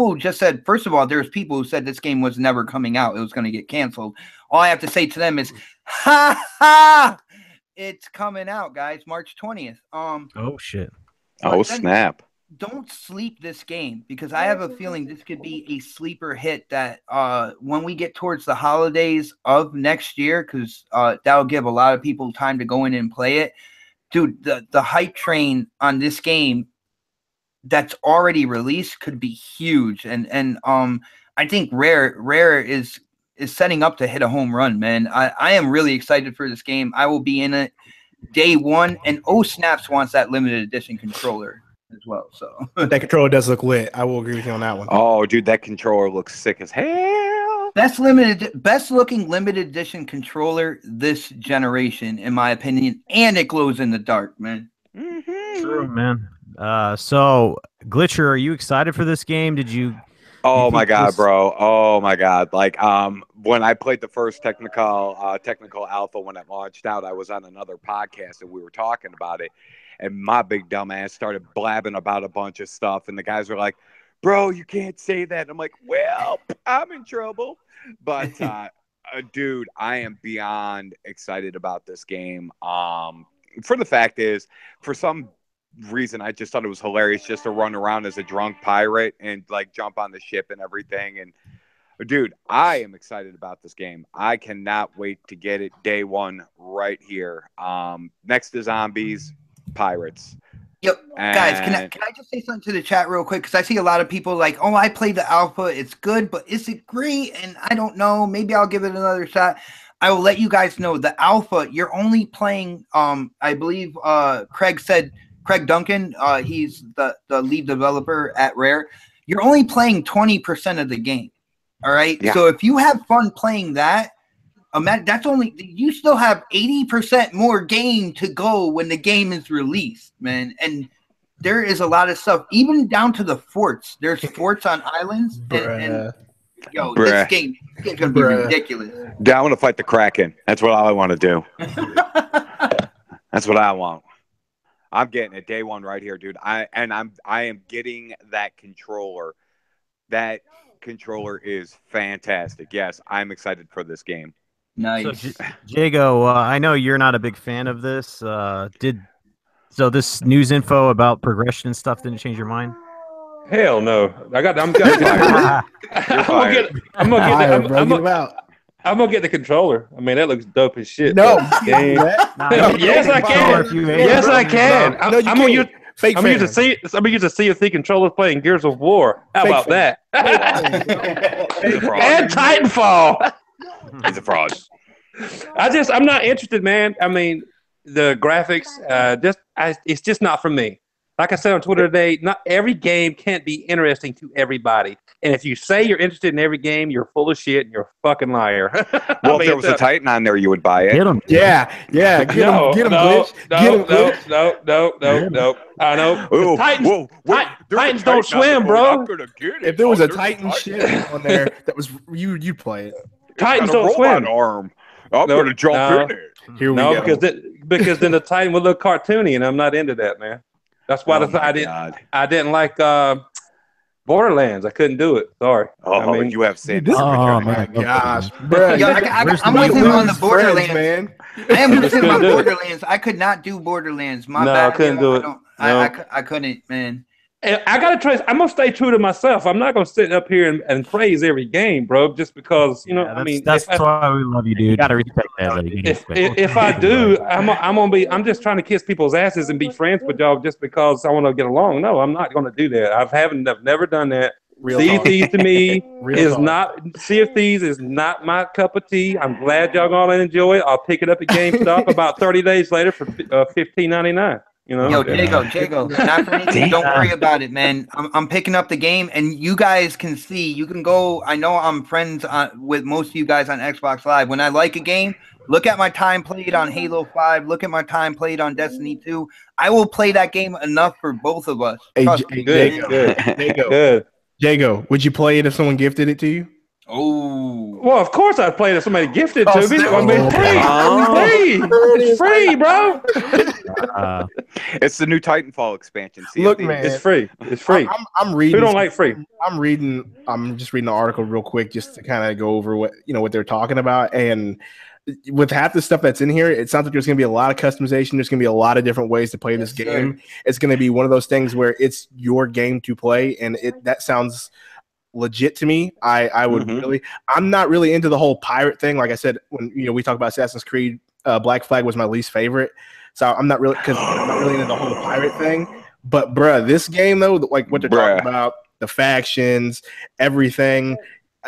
who just said, first of all, there's people who said this game was never coming out. It was going to get canceled. All I have to say to them is, ha ha, it's coming out, guys, March 20th. Oh shit. Oh snap. Don't sleep this game, because I have a feeling this could be a sleeper hit that when we get towards the holidays of next year, because that'll give a lot of people time to go in and play it. Dude, the hype train on this game that's already released could be huge, and I think Rare is setting up to hit a home run, man. I am really excited for this game. I will be in it day one, and Snaps wants that limited edition controller as well. So that controller does look lit. I will agree with you on that one. Oh, dude, that controller looks sick as hell. Best looking limited edition controller this generation, in my opinion, and it glows in the dark, man. Mm-hmm. True, man. So Glitcher, are you excited for this game? Oh my god, bro. Oh my god. Like when I played the first technical alpha when it launched out, I was on another podcast and we were talking about it, and my big dumb ass started blabbing about a bunch of stuff, and the guys were like, bro, you can't say that. And I'm like, well, I'm in trouble. But dude, I am beyond excited about this game. For the fact is, for some reason, I just thought it was hilarious just to run around as a drunk pirate and like jump on the ship and everything. And dude, I am excited about this game. I cannot wait to get it day one right here. Next to zombies, pirates. Yep. Guys, can I just say something to the chat real quick? Because I see a lot of people like, oh, I played the alpha. It's good, but is it great? And I don't know. Maybe I'll give it another shot. I will let you guys know the alpha, you're only playing, I believe Craig Duncan, he's the lead developer at Rare. You're only playing 20% of the game. All right. Yeah. So if you have fun playing that, that's only, you still have 80% more game to go when the game is released, man. And there is a lot of stuff, even down to the forts. There's forts on islands. And yo, this game is gonna be ridiculous. Yeah, I want to fight the Kraken. That's what I want to do. That's what I want. I'm getting it day one right here, dude. I am getting that controller. That controller is fantastic. Yes, I'm excited for this game. Nice. So, Jago, I know you're not a big fan of this. So this news info about progression and stuff didn't change your mind? Hell no. I'm gonna get the controller. I mean, that looks dope as shit. No. Yes, I can. Yes, I can. I'm gonna use a Sea of Thieves controller playing Gears of War. How about that? And Titanfall. He's a fraud. I'm not interested, man. I mean, the graphics, it's just not for me. Like I said on Twitter today, not every game can't be interesting to everybody. And if you say you're interested in every game, you're full of shit and you're a fucking liar. Well, if there was a Titan on there, you would buy it. Get him. Yeah. Get him, Glitch. No. I know. Ooh, Titans don't swim, bro. If there was a Titan ship on there that was you'd play it. Titans don't swim. Arm. I'm gonna jump in it. Here we go. because then the Titan would look cartoony, and I'm not into that, man. That's why I didn't like Borderlands. I couldn't do it. Sorry. You have said. Oh my gosh, bro! I'm with him on the Borderlands, man. I am with him on Borderlands. I could not do Borderlands. My bad. I couldn't do it. I couldn't, man. And I gotta try. I'm gonna stay true to myself. I'm not gonna sit up here and praise every game, bro, just because that's why we love you, dude. You gotta respect that. If I do, I'm just trying to kiss people's asses and be friends with y'all just because I want to get along. No, I'm not gonna do that. I've never done that. Sea of Thieves to me Sea of Thieves is not my cup of tea. I'm glad y'all gonna enjoy it. I'll pick it up at GameStop about 30 days later for $15.99. You know? Yo, Jago, not for anything. Don't worry about it, man. I'm picking up the game, and you guys can see. You can go. I know I'm friends with most of you guys on Xbox Live. When I like a game, look at my time played on Halo 5. Look at my time played on Destiny 2. I will play that game enough for both of us. Trust me. Good. Jago, would you play it if someone gifted it to you? Oh, Well, of course I'd play it if somebody gifted it to me. I mean, it's free, bro. It's the new Titanfall expansion. CFD. Look, man, it's free. It's free. I'm reading. Who don't like free? I'm just reading the article real quick just to kind of go over what they're talking about. And with half the stuff that's in here, it sounds like there's going to be a lot of customization. There's going to be a lot of different ways to play this game. Sir. It's going to be one of those things where it's your game to play, and that sounds legit to me. I would really. I'm not really into the whole pirate thing. Like I said, when we talk about Assassin's Creed, Black Flag was my least favorite. So I'm not really into the whole pirate thing. But bruh, this game though, like what they're talking about, the factions, everything.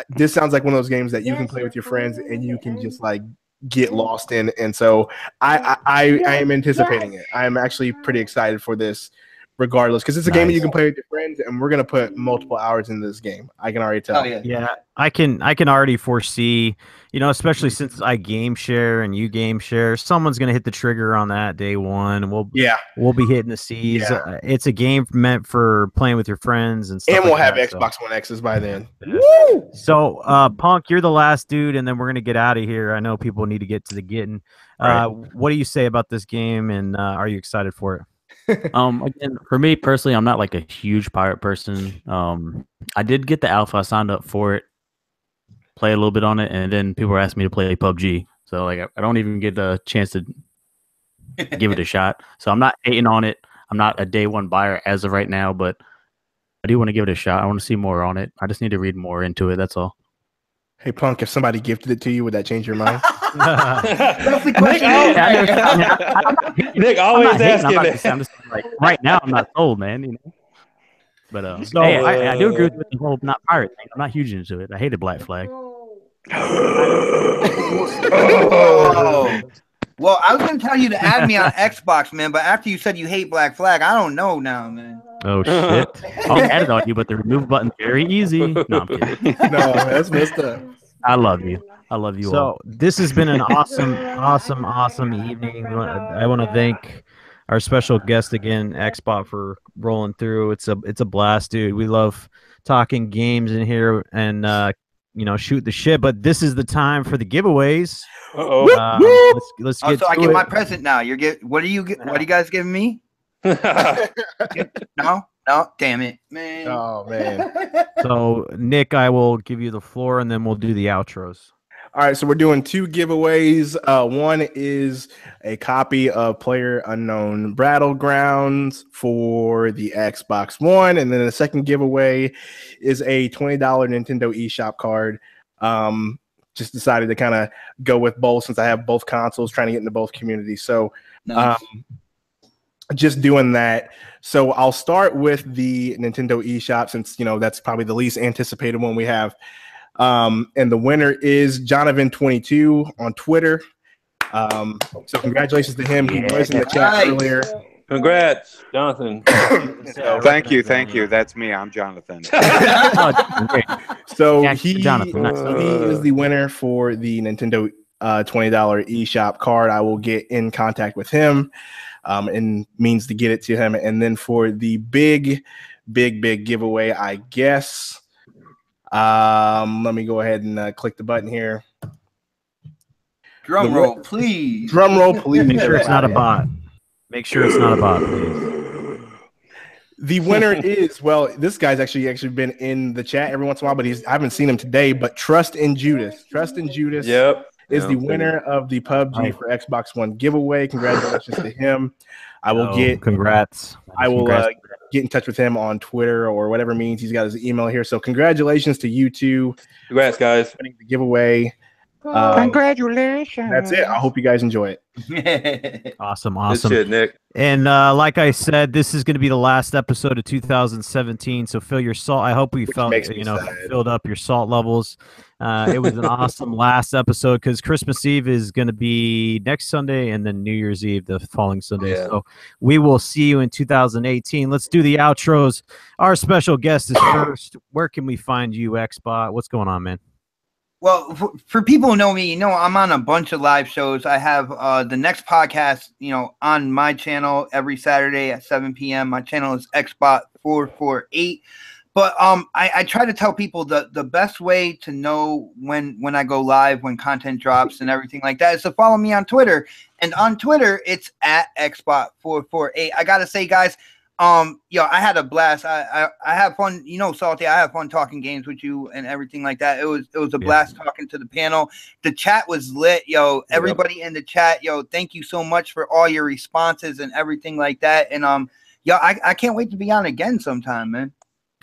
This sounds like one of those games that you can play with your friends and you can just like get lost in. And so I am anticipating it. I am actually pretty excited for this, regardless, because it's a game that you can play with your friends, and we're gonna put multiple hours into this game. I can already tell. Oh, yeah, I can already foresee, especially since I game share and you game share, someone's gonna hit the trigger on that day one, and we'll be hitting the seas. Yeah. It's a game meant for playing with your friends and stuff. And we'll like have that, Xbox One X's by then. Woo! So, Punk, you're the last dude, and then we're gonna get out of here. I know people need to get to the getting. Right. What do you say about this game, and are you excited for it? Again, for me personally, I'm not like a huge pirate person. I did get the alpha. I signed up for it, play a little bit on it, and then people were asking me to play PUBG. So like, I don't even get the chance to give it a shot. So I'm not hating on it. I'm not a day one buyer as of right now, but I do want to give it a shot. I want to see more on it. I just need to read more into it. That's all. Hey, Punk, if somebody gifted it to you, would that change your mind? That's the question. Nick always asking that. I'm just like, right now, I'm not sold, man. But hey, I do agree with the whole not pirate thing. I'm not huge into it. I hated Black Flag. Oh. Well, I was going to tell you to add me on Xbox, man, but after you said you hate Black Flag, I don't know now, man. Oh, shit. I'll add it on you, but the remove button's very easy. No, I'm kidding. No, that's messed up. I love you. I love you all. So this has been an awesome evening. I want to thank our special guest again, Xbot, for rolling through. It's a blast, dude. We love talking games in here and shoot the shit. But this is the time for the giveaways. Let's get. So I get my present now. What are you guys giving me? No, damn it, man. Oh man. So Nick, I will give you the floor, and then we'll do the outros. All right, so we're doing 2 giveaways. One is a copy of PlayerUnknown Battlegrounds for the Xbox One, and then the second giveaway is a $20 Nintendo eShop card. Just decided to kind of go with both since I have both consoles, trying to get into both communities. So nice. Just doing that. So I'll start with the Nintendo eShop since that's probably the least anticipated one we have. And the winner is Jonathan22 on Twitter. So congratulations to him. He was in the chat earlier. Congrats, Jonathan. Thank you. That's me. I'm Jonathan. So he is the winner for the Nintendo $20 eShop card. I will get in contact with him and means to get it to him. And then for the big giveaway, I guess. Let me go ahead and click the button here. Drum roll, please. Make sure it's not a bot. Please. The winner is, this guy's actually been in the chat every once in a while, but I haven't seen him today. But Trust in Judas. Is the winner of the PUBG for Xbox One giveaway. Congratulations to him. I will congrats. I will get in touch with him on Twitter or whatever means. He's got his email here. So congratulations to you two. Congrats, guys. Winning the giveaway. Congratulations. That's it. I hope you guys enjoy it. Awesome. Good shit, Nick. And like I said, this is going to be the last episode of 2017. So fill your salt. I hope we makes me sad. filled up your salt levels. It was an awesome last episode because Christmas Eve is going to be next Sunday and then New Year's Eve the following Sunday. Yeah. So we will see you in 2018. Let's do the outros. Our special guest is first. Where can we find you, Xbot? What's going on, man? Well, for people who know me, I'm on a bunch of live shows. I have the next podcast, on my channel every Saturday at 7 p.m. My channel is Xbot448. But I try to tell people the best way to know when I go live, when content drops and everything like that is to follow me on Twitter. And on Twitter, it's at Xbot448. I got to say, guys, I had a blast. I have fun, Salty. I have fun talking games with you and everything like that. It was a blast talking to the panel. The chat was lit, Everybody in the chat, thank you so much for all your responses and everything like that. And I can't wait to be on again sometime, man.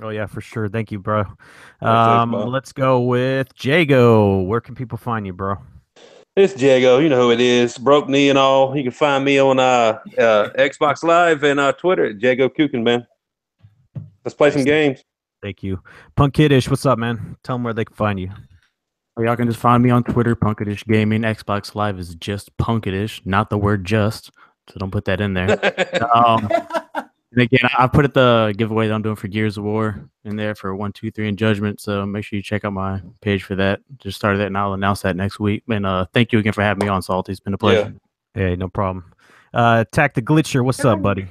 Oh yeah, for sure. Thank you, bro. Thanks, bro. Let's go with Jago. Where can people find you, bro? It's Jago. You know who it is. Broke knee and all. You can find me on Xbox Live and Twitter at Jago Kukin, man. Let's play some games. Thank you. Punk Kiddish, what's up, man? Tell them where they can find you. Y'all can just find me on Twitter, Punkadish Gaming. Xbox Live is just Punkadish, not the word just. So don't put that in there. And again, I put the giveaway that I'm doing for Gears of War in there for 1, 2, 3 and Judgment. So make sure you check out my page for that. Just started that, and I'll announce that next week. And thank you again for having me on, Salty. It's been a pleasure. Hey, no problem. Attack the Glitcher. What's up, buddy?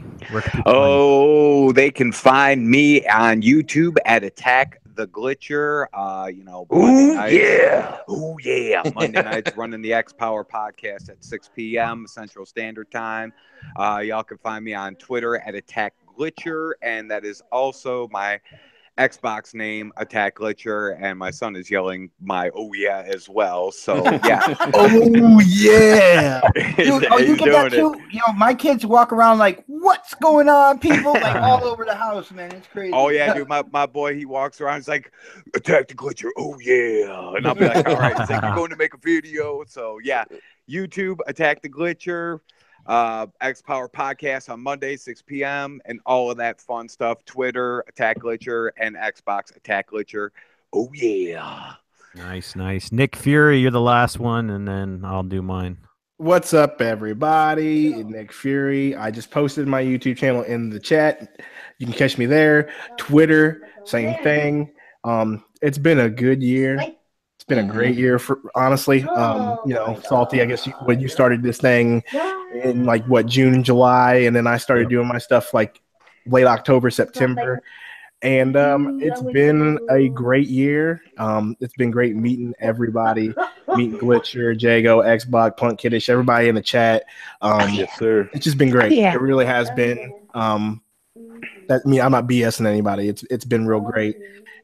They can find me on YouTube at Attack the Glitcher. Monday nights running the X Power podcast at 6 p.m. Central Standard Time. Y'all can find me on Twitter at Attack Glitcher, and that is also my Xbox name, Attack Glitcher, and my son is yelling my "oh yeah" as well. So yeah, oh yeah, dude, you get that too? My kids walk around like, "What's going on, people?" Like all over the house, man. It's crazy. Oh yeah, dude, my boy, he walks around, he's like, "Attack the Glitcher, oh yeah," and I'll be like, "All right," he's like, "You're going to make a video." So yeah, YouTube, Attack the Glitcher. X Power podcast on Monday, 6 p.m. and all of that fun stuff. Twitter, Attack Glitcher, and Xbox Attack Glitcher. Oh yeah. Nice. Nick Fury, you're the last one, and then I'll do mine. What's up, everybody? Nick Fury. I just posted my YouTube channel in the chat. You can catch me there. Twitter, same thing. It's been a good year. It's been a great year for honestly. Salty, I guess when you started this thing in June, July, and then I started doing my stuff like late October, September. And it's been a great year. It's been great meeting everybody, meeting Glitcher, Jago, Xbox, Punk Kiddish, everybody in the chat. Yes, sir. It's just been great. It really has been. I'm not BSing anybody. It's been real great.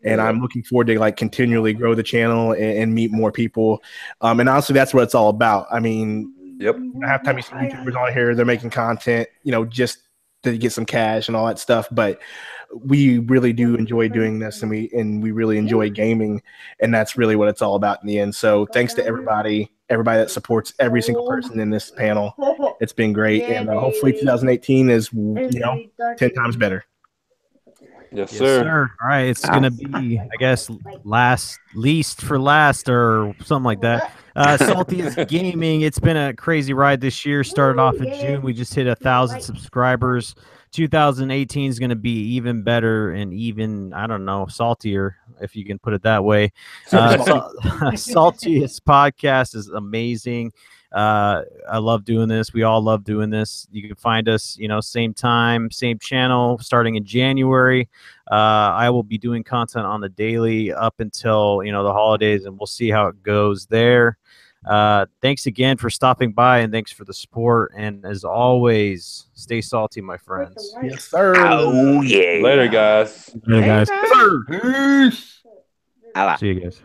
And I'm looking forward to continually grow the channel and meet more people. And honestly, that's what it's all about. I mean, half time you see YouTubers on here, they're making content, just to get some cash and all that stuff. But we really do enjoy doing this, and we really enjoy gaming, and that's really what it's all about in the end. So thanks to everybody that supports every single person in this panel. It's been great, and hopefully 2018 is 10 times better. Yes, sir. All right, it's gonna be, I guess, least for last or something like that. Saltiest Gaming. It's been a crazy ride this year. Started off in June. We just hit 1,000 subscribers. 2018 is gonna be even better and even, I don't know, saltier, if you can put it that way. Saltiest podcast is amazing. I love doing this. We all love doing this. You can find us, same time, same channel, starting in January. I will be doing content on the daily up until, the holidays, and we'll see how it goes there. Thanks again for stopping by, and thanks for the support. And as always, stay salty, my friends. Yes, sir. Oh, yeah. Later, guys. Later, guys. Peace. See you guys.